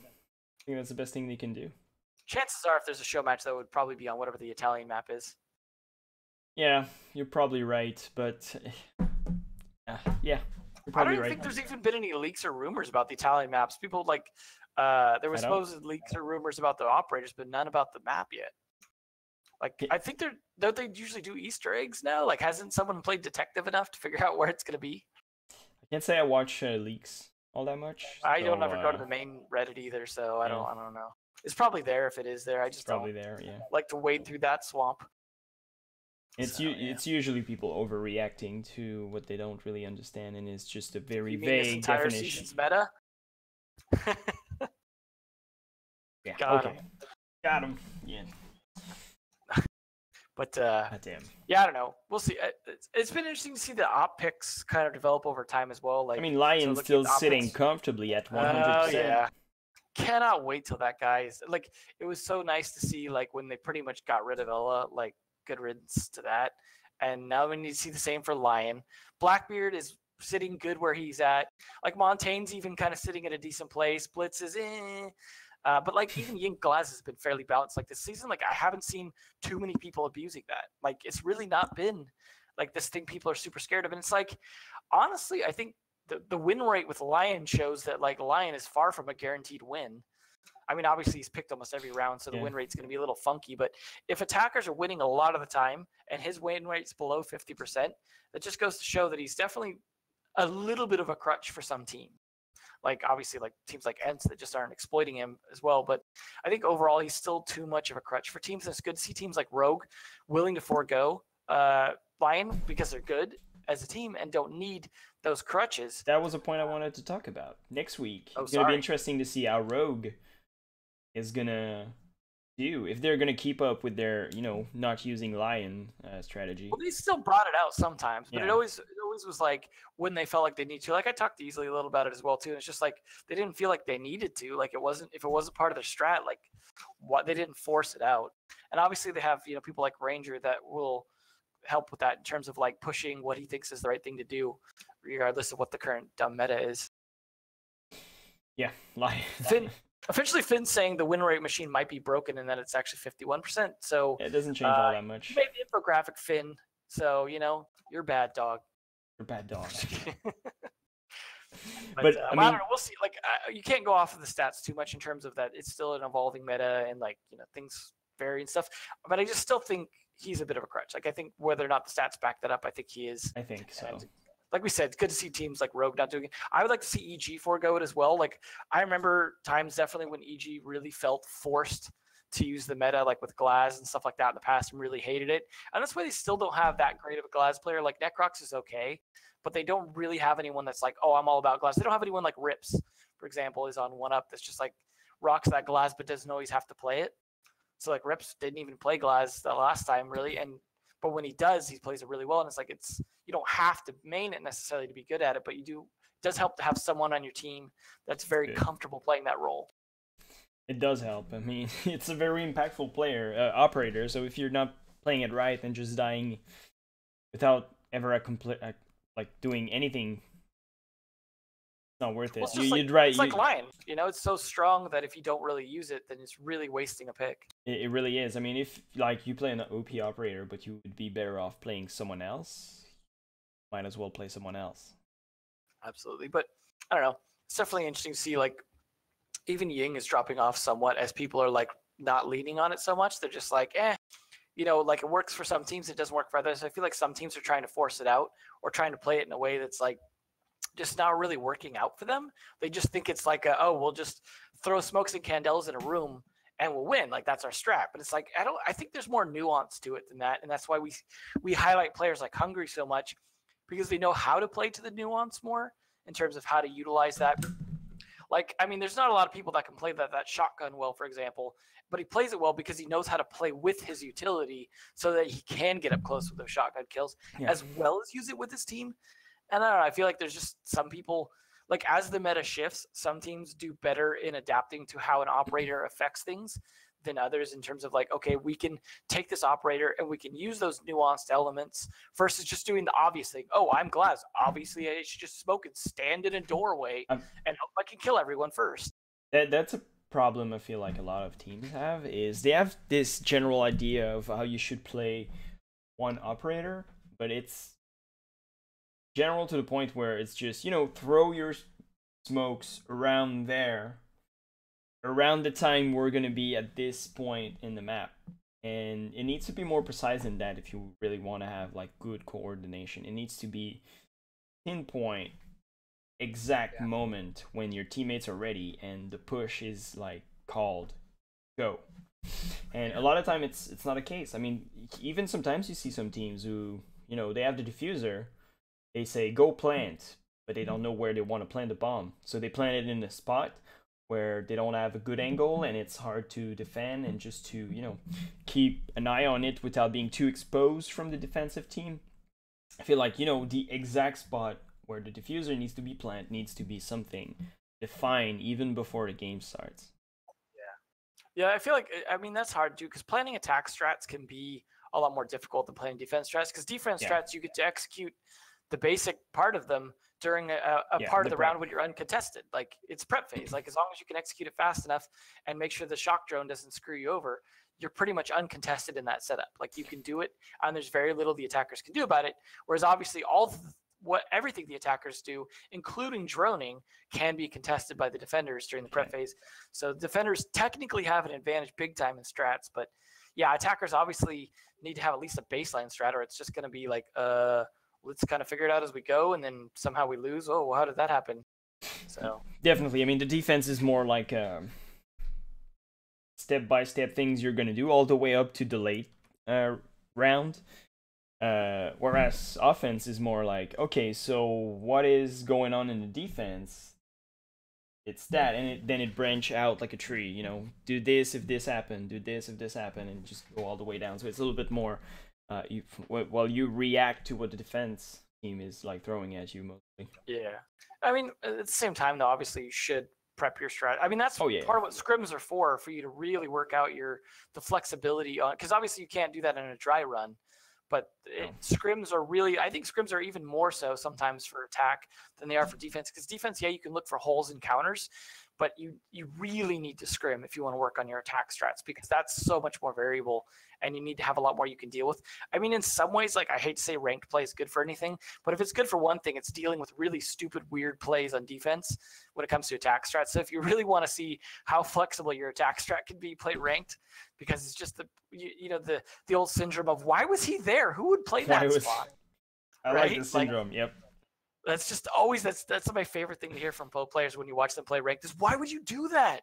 that's the best thing they can do. Chances are, if there's a show match, that would probably be on whatever the Italian map is. Yeah, you're probably right, but yeah, you're probably right. I don't think there's even been any leaks or rumors about the Italian maps. People like there were supposed leaks or rumors about the operators, but none about the map yet. Like, I think don't they usually do Easter eggs now? Like, hasn't someone played detective enough to figure out where it's gonna be? I can't say I watch leaks all that much. I don't ever go to the main Reddit either, so I don't know. It's probably there if it is there. I just probably there. Yeah. Like to wade through that swamp. It's usually people overreacting to what they don't really understand, and it's just a very vague this entire definition. Season's meta. Yeah. Got him. Yeah. But damn. Yeah, I don't know. We'll see. It's been interesting to see the op picks kind of develop over time as well. Like, I mean, Lion's still sitting comfortably at 100%. Yeah. Cannot wait till that guy is like. It was so nice to see like when they pretty much got rid of Ella. Like, good riddance to that. And now we need to see the same for Lion. Blackbeard is sitting good where he's at. Like Montaigne's even kind of sitting at a decent place. Blitz is but like even Ying Glass has been fairly balanced. Like this season, like I haven't seen too many people abusing that. Like it's really not been like this thing people are super scared of. And it's like, honestly, I think the win rate with Lion shows that like Lion is far from a guaranteed win. I mean, obviously he's picked almost every round, so the win rate's going to be a little funky. But if attackers are winning a lot of the time and his win rate's below 50%, that just goes to show that he's definitely a little bit of a crutch for some team. Like obviously like teams like Ents that just aren't exploiting him as well. But I think overall he's still too much of a crutch for teams. And it's good to see teams like Rogue willing to forego Lion because they're good as a team and don't need those crutches. That was a point I wanted to talk about. Next week, it's going to be interesting to see how Rogue is going to do. If they're going to keep up with their, not using Lion strategy. Well, they still brought it out sometimes, but it always was like when they felt like they need to. Like I talked to Easily a little about it as well too. And it's just like they didn't feel like they needed to. Like if it wasn't part of their strat, like what they didn't force it out. And obviously they have people like Ranger that will help with that in terms of like pushing what he thinks is the right thing to do, regardless of what the current dumb meta is. Yeah, Officially, Finn's saying the win rate machine might be broken and that it's actually 51%. So it doesn't change all that much. You made the infographic, Finn. So you're bad dog. You're bad dog. but I don't know. We'll see. Like you can't go off of the stats too much in terms of that. It's still an evolving meta and like things vary and stuff. But I just still think he's a bit of a crutch. Like I think whether or not the stats back that up, I think he is. I think so. And, like we said, it's good to see teams like Rogue not doing it. I would like to see EG forego it as well. Like I remember times definitely when EG really felt forced to use the meta, like with Glaz and stuff like that in the past, and really hated it. And that's why they still don't have that great of a Glaz player. Like Necrox is okay, but they don't really have anyone that's like, oh, I'm all about Glaz. They don't have anyone like Rips, for example, is on 1UP that's just like rocks that Glaz but doesn't always have to play it. So like Rips didn't even play Glaz the last time really, but when he does, he plays it really well. And it's like you don't have to main it necessarily to be good at it, but it does help to have someone on your team that's very comfortable playing that role. It does help. I mean, it's a very impactful player, operator. So if you're not playing it right and just dying without ever doing anything, it's not worth it. Well, it's like Lion. It's so strong that if you don't really use it, then it's really wasting a pick. It really is. I mean, if you play an OP operator, but you would be better off playing someone else, might as well play someone else. Absolutely. But I don't know. It's definitely interesting to see like even Ying is dropping off somewhat as people are like not leaning on it so much. They're just like, like it works for some teams, it doesn't work for others. I feel like some teams are trying to force it out or trying to play it in a way that's like just not really working out for them. They just think it's like, we'll just throw smokes and candles in a room and we'll win. Like that's our strat. But it's like, I think there's more nuance to it than that. And that's why we highlight players like Hungry so much, because they know how to play to the nuance more in terms of how to utilize that. Like, I mean, there's not a lot of people that can play that shotgun well, for example, but he plays it well because he knows how to play with his utility so that he can get up close with those shotgun kills as well as use it with his team. And I don't know, I feel like there's just some people, like as the meta shifts, some teams do better in adapting to how an operator affects things than others in terms of like, okay, we can take this operator and we can use those nuanced elements versus just doing the obvious thing. Oh, I'm Glaz. Obviously, I should just smoke and stand in a doorway and hope I can kill everyone first. That's a problem I feel like a lot of teams have, is they have this general idea of how you should play one operator, but it's general to the point where it's just, throw your smokes around there, around the time we're going to be at this point in the map. And it needs to be more precise than that if you really want to have like good coordination. It needs to be pinpoint exact moment when your teammates are ready and the push is like called, go. And a lot of time it's not a case. I mean, even sometimes you see some teams who, you know, they have the diffuser, they say go plant, but they don't know where they want to plant the bomb. So they plant it in a spot where they don't have a good angle and it's hard to defend, and just to, you know, keep an eye on it without being too exposed from the defensive team. I feel like, you know, the exact spot where the diffuser needs to be planted needs to be something defined even before the game starts. Yeah, I feel like, I mean, that's hard to do, because planning attack strats can be a lot more difficult than playing defense strats, because defense strats, you get to execute the basic part of them during a part of the round when you're uncontested. Like, it's prep phase. Like, as long as you can execute it fast enough and make sure the shock drone doesn't screw you over, you're pretty much uncontested in that setup. Like, you can do it, and there's very little the attackers can do about it. Whereas obviously everything the attackers do, including droning, can be contested by the defenders during the prep phase. So the defenders technically have an advantage big time in strats, but yeah, attackers obviously need to have at least a baseline strat, or it's just going to be like, let's kind of figure it out as we go, and then somehow we lose. Oh, well, how did that happen? So definitely, I mean, the defense is more like step-by-step things you're going to do all the way up to the late round. Whereas offense is more like, okay, so what is going on in the defense? It's that, and then it branch out like a tree, you know, do this if this happened, do this if this happened, and just go all the way down. So it's a little bit more, you react to what the defense team is like throwing at you mostly. Yeah, I mean, at the same time though, obviously you should prep your strat. I mean, that's part of what scrims are for you to really work out the flexibility on, because obviously you can't do that in a dry run. But scrims are really, I think scrims are even more so sometimes for attack than they are for defense. Because defense, yeah, you can look for holes and counters, but you really need to scrim if you want to work on your attack strats, because that's so much more variable, and you need to have a lot more you can deal with. I mean, in some ways, like, I hate to say ranked play is good for anything, but if it's good for one thing, it's dealing with really stupid, weird plays on defense when it comes to attack strats. So if you really want to see how flexible your attack strat can be, play ranked, because it's just the old syndrome of, why was he there? Who would play that spot? I like the syndrome. Like, yep. That's just always, that's my favorite thing to hear from pro players when you watch them play ranked is, why would you do that?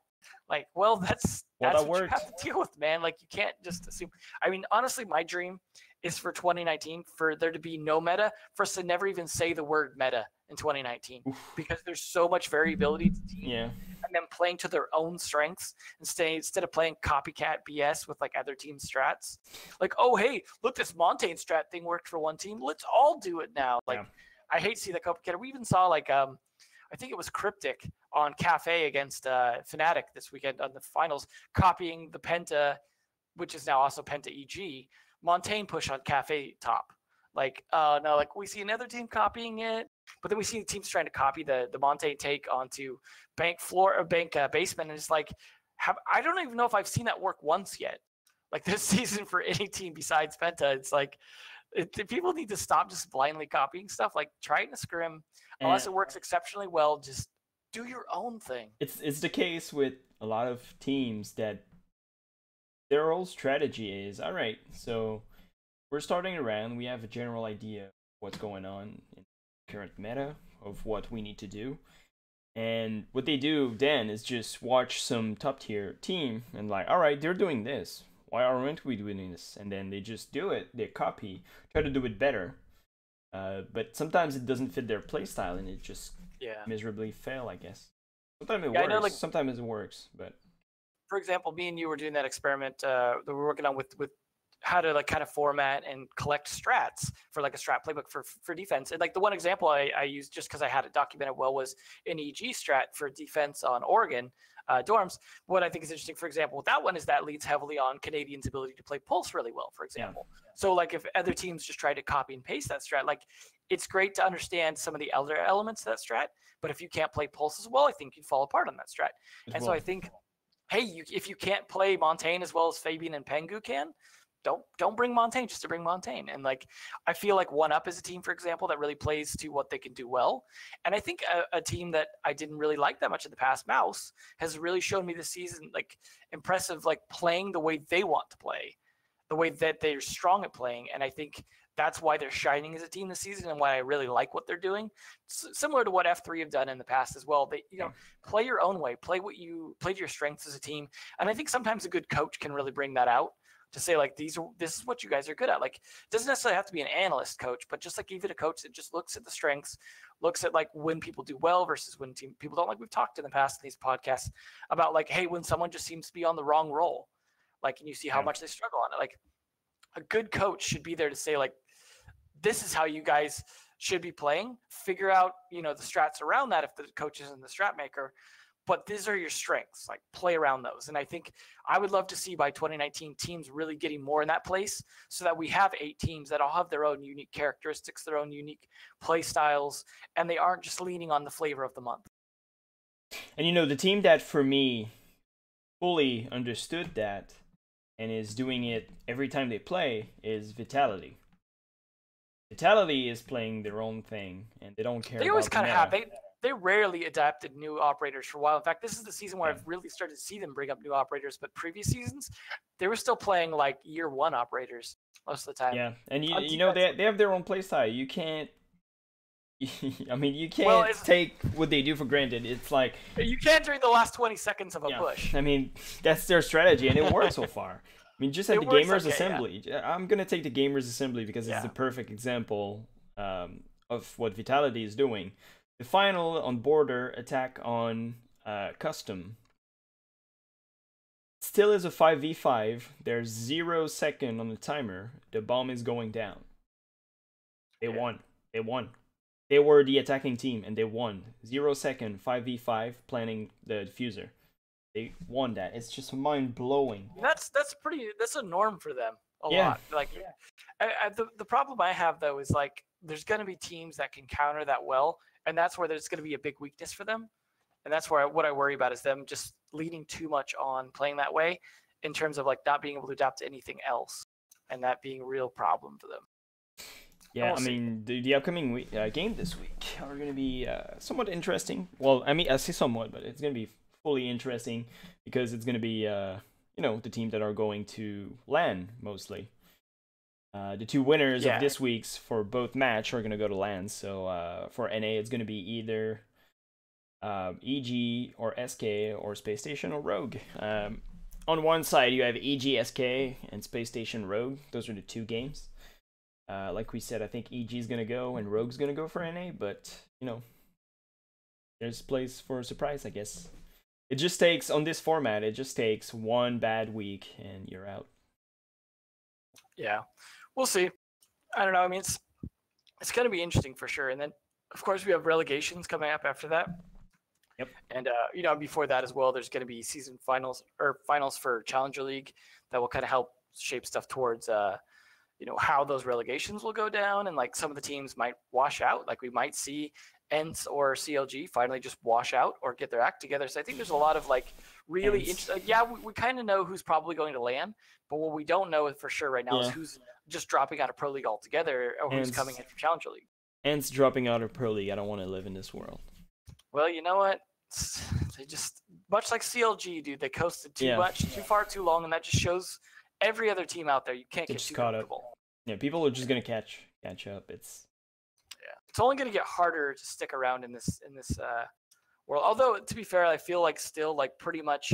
Like, well, that's what you have to deal with, man. Like, you can't just assume. I mean, honestly, my dream is for 2019 for there to be no meta, for us to never even say the word meta in 2019. Oof. Because there's so much variability to team, and them playing to their own strengths instead of playing copycat BS with like other team strats. Like, oh, hey, look, this Montaigne strat thing worked for one team, let's all do it now. Like, I hate to see that copycat. We even saw, like, I think it was Cryptic on Cafe against Fnatic this weekend on the finals, copying the Penta, which is now also Penta EG, Montaigne push on Cafe top. Like, no, like, we see another team copying it, but then we see the teams trying to copy the Montaigne take onto bank basement, and it's like, I don't even know if I've seen that work once yet. Like, this season for any team besides Penta, it's like, people need to stop just blindly copying stuff. Like, try it in a scrim. Unless it works exceptionally well, just do your own thing. It's the case with a lot of teams that their whole strategy is, all right, so we're starting a round, we have a general idea of what's going on in the current meta, of what we need to do. And what they do then is just watch some top tier team and like, all right, they're doing this. Why aren't we doing this? And then they just do it. They copy, try to do it better. But sometimes it doesn't fit their playstyle, and it just miserably fail, I guess. Sometimes it works. Like, sometimes it works. But for example, me and you were doing that experiment that we're working on with how to, like, kind of format and collect strats for, like, a strat playbook for defense. And like, the one example I used just because I had it documented well was an EG strat for defense on Oregon dorms. What I think is interesting, for example, with that one is that leads heavily on Canadians' ability to play Pulse really well, for example. So like, if other teams just try to copy and paste that strat, like, it's great to understand some of the other elements of that strat, but if you can't play Pulse as well, I think you'd fall apart on that strat. So I think, hey, if you can't play Montaigne as well as Fabian and Pengu can, don't bring Montaigne just to bring Montaigne. And like, I feel like 1UP is a team, for example, that really plays to what they can do well. And I think a team that I didn't really like that much in the past, Mouse, has really shown me this season, like, impressive, like, playing the way they want to play, the way that they're strong at playing. And I think that's why they're shining as a team this season and why I really like what they're doing. Similar to what F3 have done in the past as well. They, play your own way, play to your strengths as a team. And I think sometimes a good coach can really bring that out to say, like, this is what you guys are good at. Like, it doesn't necessarily have to be an analyst coach, but just like even a coach that just looks at the strengths, looks at like when people do well versus when people don't. Like we've talked in the past in these podcasts about like, hey, when someone just seems to be on the wrong role, like, and you see how much they struggle on it. Like, a good coach should be there to say, like, this is how you guys should be playing. Figure out, the strats around that if the coach isn't the strat maker. But these are your strengths. Like, play around those. And I think I would love to see by 2019 teams really getting more in that place so that we have 8 teams that all have their own unique characteristics, their own unique play styles, and they aren't just leaning on the flavor of the month. And, the team that, for me, fully understood that and is doing it every time they play is Vitality. Vitality is playing their own thing, and they don't care. They always kind of have. They rarely adapted new operators for a while. In fact, this is the season where I've really started to see them bring up new operators. But previous seasons, they were still playing like year 1 operators most of the time. Yeah, and they have their own playstyle. You can't. I mean, you can't take what they do for granted. It's like you can't during the last 20 seconds of a push. I mean, that's their strategy, and it works so far. I mean, just at the Gamers Assembly. Yeah. I'm gonna take the Gamers Assembly because it's the perfect example of what Vitality is doing. The final on Border, attack on Custom. Still is a 5v5. There's 0 second on the timer. The bomb is going down. They won. They won. They were the attacking team, and they won. 0 second, 5v5, planning the diffuser. They won that. It's just mind-blowing. That's a norm for them a lot. Like, the problem I have, though, is, like, there's going to be teams that can counter that well, and that's where there's going to be a big weakness for them. And that's where what I worry about is them just leaning too much on playing that way in terms of, like, not being able to adapt to anything else, and that being a real problem for them. Yeah, I mean, the upcoming game this week are going to be somewhat interesting. Well, I mean, I say somewhat, but it's going to be fully interesting because it's going to be, the team that are going to LAN mostly. The 2 winners of this week's for both match are going to go to LAN. So for NA, it's going to be either EG or SK or Space Station or Rogue. On one side, you have EG, SK, and Space Station, Rogue. Those are the 2 games. Like we said, I think EG is going to go and Rogue's going to go for NA, but, there's place for a surprise, I guess. It just takes, on this format, it just takes 1 bad week and you're out. Yeah, we'll see. I don't know. I mean, it's going to be interesting for sure. And then, of course, we have relegations coming up after that. Yep. And, before that as well, there's going to be season finals or finals for Challenger League that will kind of help shape stuff towards, how those relegations will go down. And, like, some of the teams might wash out. Like, we might see ENCE or CLG finally just wash out or get their act together. So I think there's a lot of, like, really interesting. We kind of know who's probably going to LAN, but what we don't know for sure right now is who's just dropping out of Pro League altogether or who's coming in from Challenger League. ENCE dropping out of Pro League. I don't want to live in this world. Well, you know what? They just, much like CLG, dude, they coasted too much, too far, too long, and that just shows every other team out there you can't get too comfortable. Yeah, people are just gonna catch up. It's only gonna get harder to stick around in this world. Although, to be fair, I feel like still, like, pretty much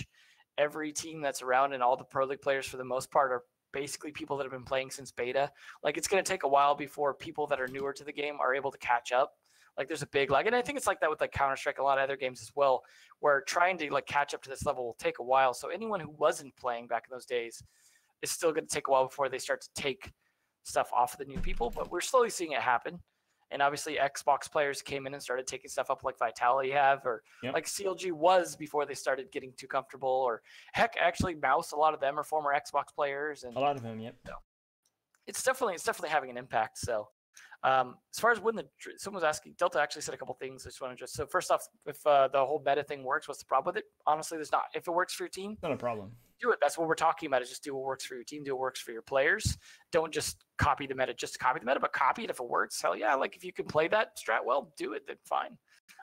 every team that's around and all the Pro League players for the most part are basically people that have been playing since beta. Like, it's gonna take a while before people that are newer to the game are able to catch up. Like, there's a big lag, and I think it's like that with, like, Counter-Strike, a lot of other games as well, where trying to, like, catch up to this level will take a while. So anyone who wasn't playing back in those days is still going to take a while before they start to take stuff off of the new people, but we're slowly seeing it happen. And obviously Xbox players came in and started taking stuff up like Vitality have, or like CLG was before they started getting too comfortable, or heck, actually Mouse, a lot of them are former Xbox players. And a lot of them, yep. So it's definitely having an impact. So as far as when someone was asking, Delta actually said a couple things. I just want to so first off, if the whole meta thing works, what's the problem with it? Honestly, there's not. If it works for your team, not a problem. Do it. That's what we're talking about, is just do what works for your team, do what works for your players. Don't just copy the meta just to copy the meta, but copy it if it works. Hell yeah, like if you can play that strat well, do it, then fine.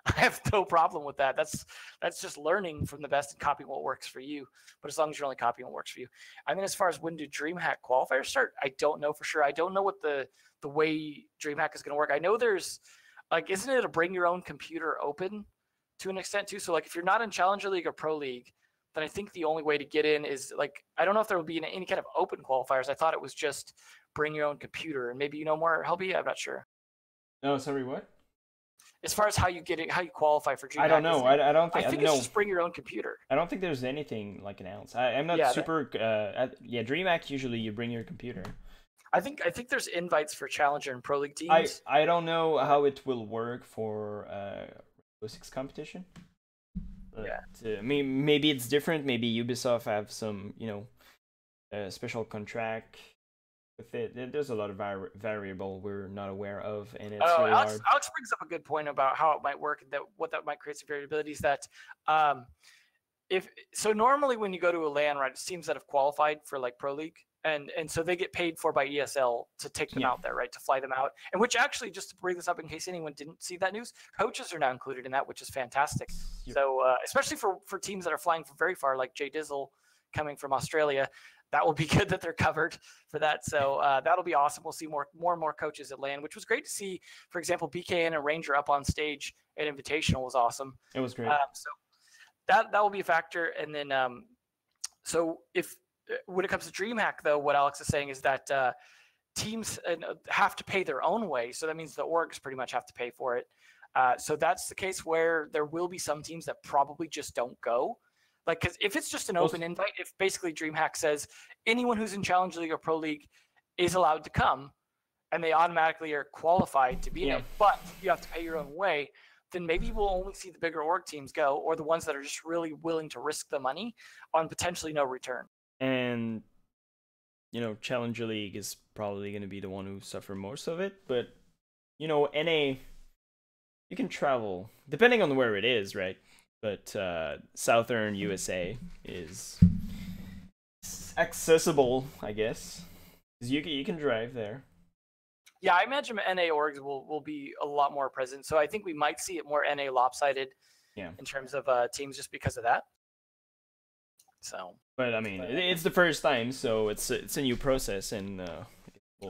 I have no problem with that. That's just learning from the best and copying what works for you. But as long as you're only copying what works for you. I mean, as far as when do DreamHack qualifiers start, I don't know for sure. I don't know what the way DreamHack is going to work. I know there's like, isn't it a bring your own computer open to an extent too? So like if you're not in Challenger League or Pro League, then I think the only way to get in is like, I don't know if there will be any kind of open qualifiers. I thought it was just bring your own computer, and maybe you know more, Helbee. I'm not sure. No, sorry, what? As far as how you get it, how you qualify for DreamHack, I don't know. I don't think. I think it's just bring your own computer. I don't think there's anything like announced. I'm not super. Yeah, DreamHack usually you bring your computer. I think there's invites for Challenger and Pro League teams. I don't know how it will work for Rainbow Six competition. But, yeah. I mean, maybe it's different. Maybe Ubisoft have some, special contract with it. There's a lot of variable we're not aware of, and it's really hard. Alex brings up a good point about how it might work, and what that might create some variability is that normally when you go to a LAN, right, it's teams that have qualified for like Pro League, and so they get paid for by ESL to take them out there, right, to fly them out. And which actually, just to bring this up in case anyone didn't see that news, coaches are now included in that, which is fantastic. Yep. So especially for teams that are flying from very far, like Jay Dizzle coming from Australia, that will be good that they're covered for that. So that'll be awesome. We'll see more and more coaches at LAN, which was great to see. For example, BKN and Ranger up on stage at Invitational was awesome. It was great. So that will be a factor. And then so when it comes to DreamHack, though, what Alex is saying is that teams have to pay their own way. So that means the orgs pretty much have to pay for it. So that's the case where there will be some teams that probably just don't go. Like, because if it's just an open invite, if basically DreamHack says anyone who's in Challenge League or Pro League is allowed to come, and they automatically are qualified to be in it, but you have to pay your own way, then maybe we'll only see the bigger org teams go, or the ones that are just really willing to risk the money on potentially no return. And, Challenger League is probably going to be the one who suffer most of it, but, NA, you can travel, depending on where it is, right? But Southern USA is accessible, I guess, because you can drive there. Yeah, I imagine NA orgs will be a lot more present. So I think we might see it more NA lopsided in terms of teams just because of that. So, but I mean, it's the first time, so it's a new process, and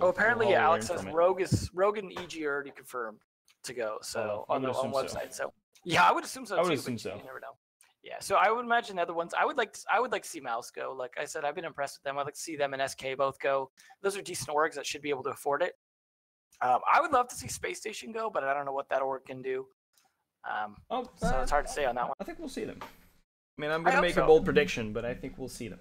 apparently Alex says Rogue and EG are already confirmed to go. So on the website. So yeah, I would assume so. You never know. Yeah, so I would imagine the other ones. I would like to see Mouse go. Like I said, I've been impressed with them. I'd like to see them and SK both go. Those are decent orgs that should be able to afford it. I would love to see Space Station go, but I don't know what that org can do. So it's hard to say on that one. I think we'll see them. I mean, I'm going to make a bold prediction, but I think we'll see them.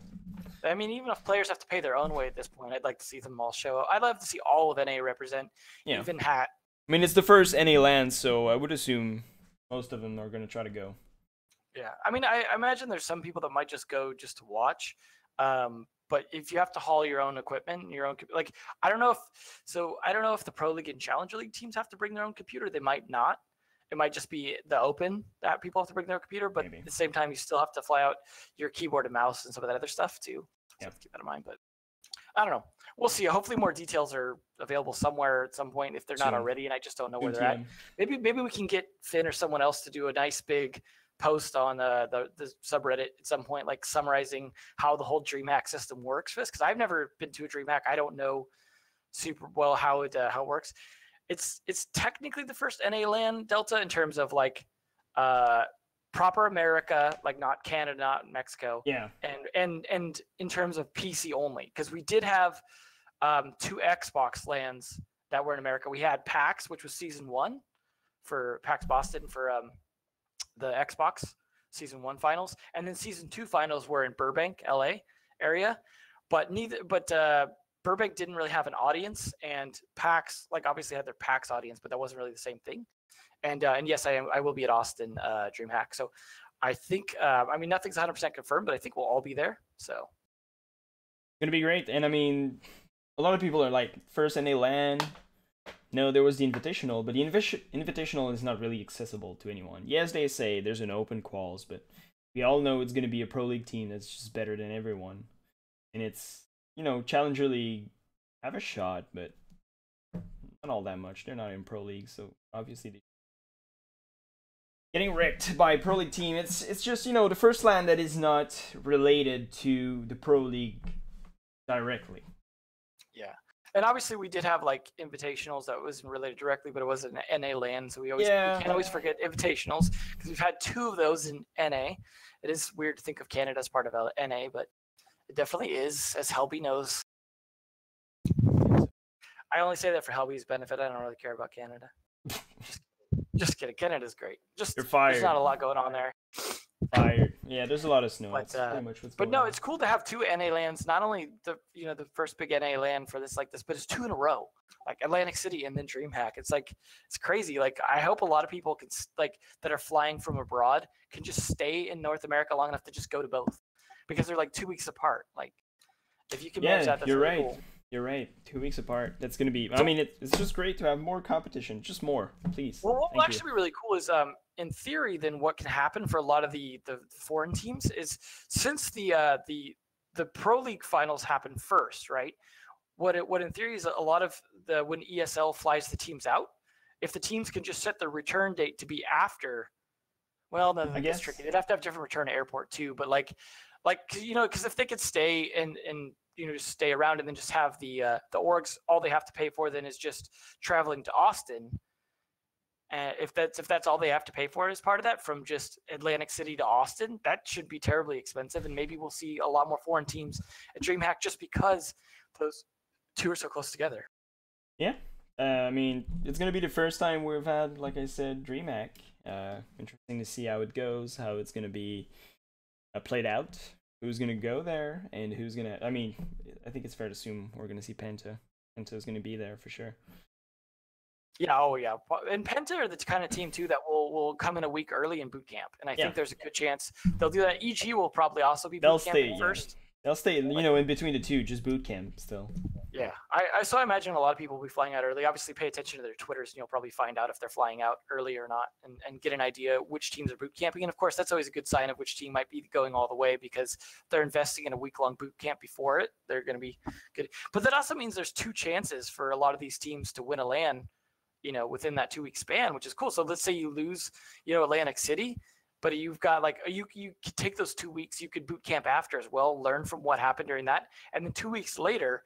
I mean, even if players have to pay their own way at this point, I'd like to see them all show up. I'd love to see all of NA represent, even Hat. I mean, it's the first NA LAN, so I would assume most of them are going to try to go. Yeah, I mean, I imagine there's some people that might just go just to watch. But if you have to haul your own equipment, I don't know if the Pro League and Challenger League teams have to bring their own computer. They might not. It might just be the open that people have to bring their computer, but at the same time, you still have to fly out your keyboard and mouse and some of that other stuff too. So you have to keep that in mind. But I don't know. We'll see. Hopefully, more details are available somewhere at some point if they're not already, and I just don't know where they're at. Maybe we can get Finn or someone else to do a nice big post on the subreddit at some point, like summarizing how the whole DreamHack system works for this, because I've never been to a DreamHack. I don't know super well how it works. It's technically the first NA LAN Delta in terms of like proper America, like not Canada, not Mexico. Yeah. And in terms of PC only, because we did have 2 Xbox LANs that were in America. We had PAX, which was season 1 for PAX Boston for the Xbox season 1 finals, and then season 2 finals were in Burbank, LA area, but Burbank didn't really have an audience, and PAX obviously had their PAX audience, but that wasn't really the same thing. And yes, I will be at Austin DreamHack. So I think I mean, nothing's 100% confirmed, but I think we'll all be there. So gonna be great. And I mean, a lot of people are like, first NA LAN. No, there was the Invitational, but the Invitational is not really accessible to anyone. Yes, they say there's an open quals, but we all know it's going to be a Pro League team that's just better than everyone. And it's, Challenger League have a shot, but not all that much. They're not in Pro League, so obviously getting wrecked by a Pro League team. It's just, you know, the first LAN that is not related to the Pro League directly. Yeah. And obviously we did have like invitationals that wasn't related directly, but it was an NA LAN, so we can't always forget invitationals because we've had 2 of those in NA. It is weird to think of Canada as part of NA, but it definitely is, as Helbee knows. I only say that for Helbee's benefit. I don't really care about Canada. Just kidding. Canada's great. You're fired. There's not a lot going on there. Fired. Yeah, there's a lot of snow. But, pretty much what's but going no, on. it's cool to have 2 NA LANs. Not only the first big NA LAN for this like this, but it's 2 in a row. Like Atlantic City and then DreamHack. It's like it's crazy. Like I hope a lot of people can like that are flying from abroad can just stay in North America long enough to just go to both, because they're like 2 weeks apart. Like if you can manage that, that's you're really right. cool. You're right. 2 weeks apart. That's gonna be. I mean, it's just great to have more competition. Just more, please. Well, what will actually be really cool is, in theory, then what can happen for a lot of the foreign teams is since the Pro League finals happen first, right? What in theory is a lot of when ESL flies the teams out, if the teams can just set their return date to be after, well, then I guess it's tricky. They'd have to have different return to airport too, but like you know, because if they could stay and you know, just stay around and then just have the orgs, all they have to pay for then is just traveling to Austin. And if that's all they have to pay for as part of that, from just Atlantic City to Austin, that should be terribly expensive. And maybe we'll see a lot more foreign teams at DreamHack just because those 2 are so close together. Yeah. I mean, it's going to be the first time we've had, like I said, DreamHack. Interesting to see how it goes, how it's going to be played out. Who's going to go there and who's going to... I mean, I think it's fair to assume we're going to see Penta. Penta's going to be there for sure. Yeah, oh yeah. And Penta are the kind of team, too, that will come in a week early in boot camp. And I think there's a good chance they'll do that. EG will probably also be boot camping first. They'll stay, you know, in between the 2, just boot camp still. Yeah, so I imagine a lot of people will be flying out early. Obviously, pay attention to their Twitters, and you'll probably find out if they're flying out early or not, and get an idea which teams are boot camping. And of course, that's always a good sign of which team might be going all the way, because they're investing in a week-long boot camp before it. They're going to be good. But that also means there's 2 chances for a lot of these teams to win a LAN, you know, within that 2-week span, which is cool. So let's say you lose, you know, Atlantic City, but you've got like you could take those 2 weeks, you could boot camp after as well, learn from what happened during that, and then 2 weeks later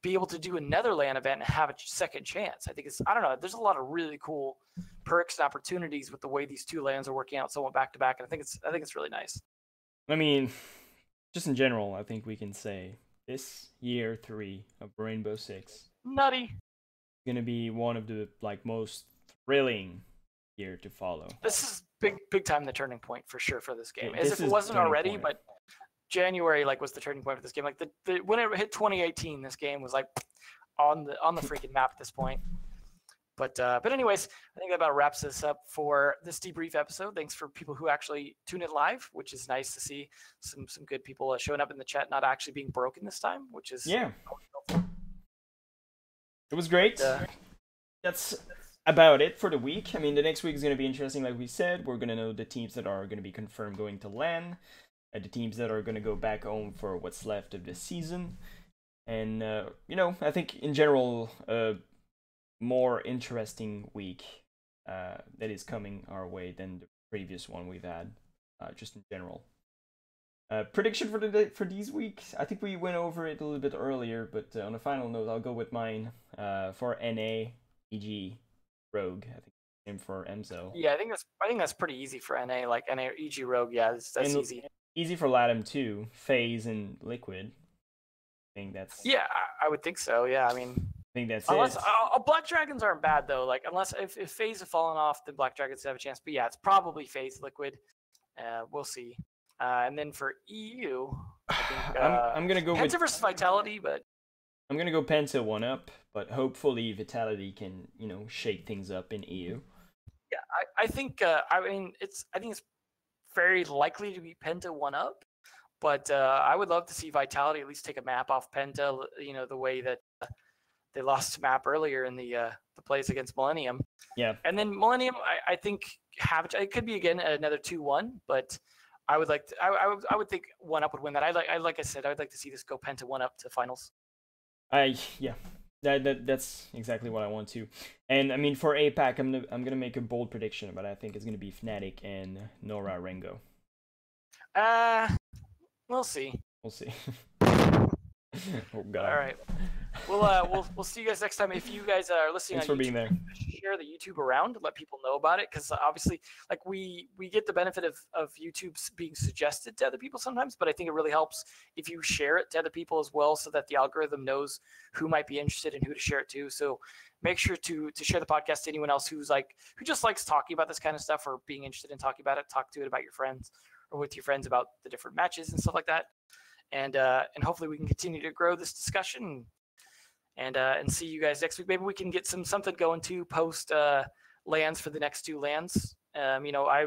be able to do another LAN event and have a second chance. I think I don't know, there's a lot of really cool perks and opportunities with the way these 2 LANs are working out somewhat back to back, and I think it's really nice. I mean, just in general, I think we can say this year 3 of Rainbow Six nutty. Gonna be one of the like most thrilling year to follow. This is big time the turning point for sure for this game. Yeah, as if it wasn't already, but January like was the turning point for this game. Like when it hit 2018, this game was like on the freaking map at this point. But anyways, I think that about wraps this up for this debrief episode. Thanks for people who actually tune in live, which is nice to see some good people showing up in the chat, not actually being broken this time, which is It was great. That's about it for the week. I mean, the next week is going to be interesting. Like we said, we're going to know the teams that are going to be confirmed going to LAN, the teams that are going to go back home for what's left of the season. And, you know, I think in general, a more interesting week that is coming our way than the previous one we've had, just in general. Prediction for these weeks, I think we went over it a little bit earlier, but on a final note, I'll go with mine for NA, EG, Rogue. I think same for mzo. Yeah, I think that's pretty easy for NA, like NA or EG Rogue. Yeah, that's easy. Easy for LATAM too. FaZe and Liquid. I think that's. Yeah, I would think so. Yeah, I mean. I think that's it. Black Dragons Dragons aren't bad though. Like unless if FaZe have fallen off, then Black Dragons have a chance. But yeah, it's probably FaZe Liquid. We'll see. And then for EU, I think, I'm gonna go Penta versus Vitality, but I'm gonna go Penta 1-up, but hopefully Vitality can, you know, shake things up in EU. Yeah, I think I think it's very likely to be Penta 1-up, but I would love to see Vitality at least take a map off Penta. You know, the way that they lost a map earlier in the plays against Millennium. Yeah, and then Millennium, I think it could be again another 2-1, but. I would like to, I would think 1-up would win that. Like I said, I would like to see this go Penta 1-up to finals. Yeah, That's exactly what I want to. And I mean, for APAC, I'm gonna make a bold prediction, but I think it's gonna be Fnatic and Nora Rengo. We'll see. We'll see. Oh God. All right. We'll see you guys next time. If you guys are listening, thanks for being there. Share the YouTube around, let people know about it, because obviously, like we get the benefit of YouTube being suggested to other people sometimes, but I think it really helps if you share it to other people as well, so that the algorithm knows who might be interested and who to share it to. So make sure to share the podcast to anyone else who just likes talking about this kind of stuff or being interested in talking about it. Talk to it about your friends or with your friends about the different matches and stuff like that. And hopefully we can continue to grow this discussion and see you guys next week. Maybe we can get something going to post lands for the next 2 lands. I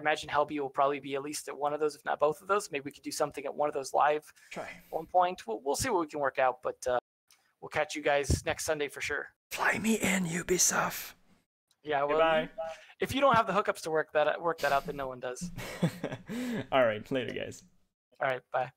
imagine Helbee will probably be at least at one of those, if not both of those. Maybe we could do something at one of those live. Try at one point. We'll see what we can work out, but we'll catch you guys next Sunday for sure. Fly me in, Ubisoft. Yeah, well, goodbye. If you don't have the hookups to work that out, then no one does. All right, later, guys. All right, bye.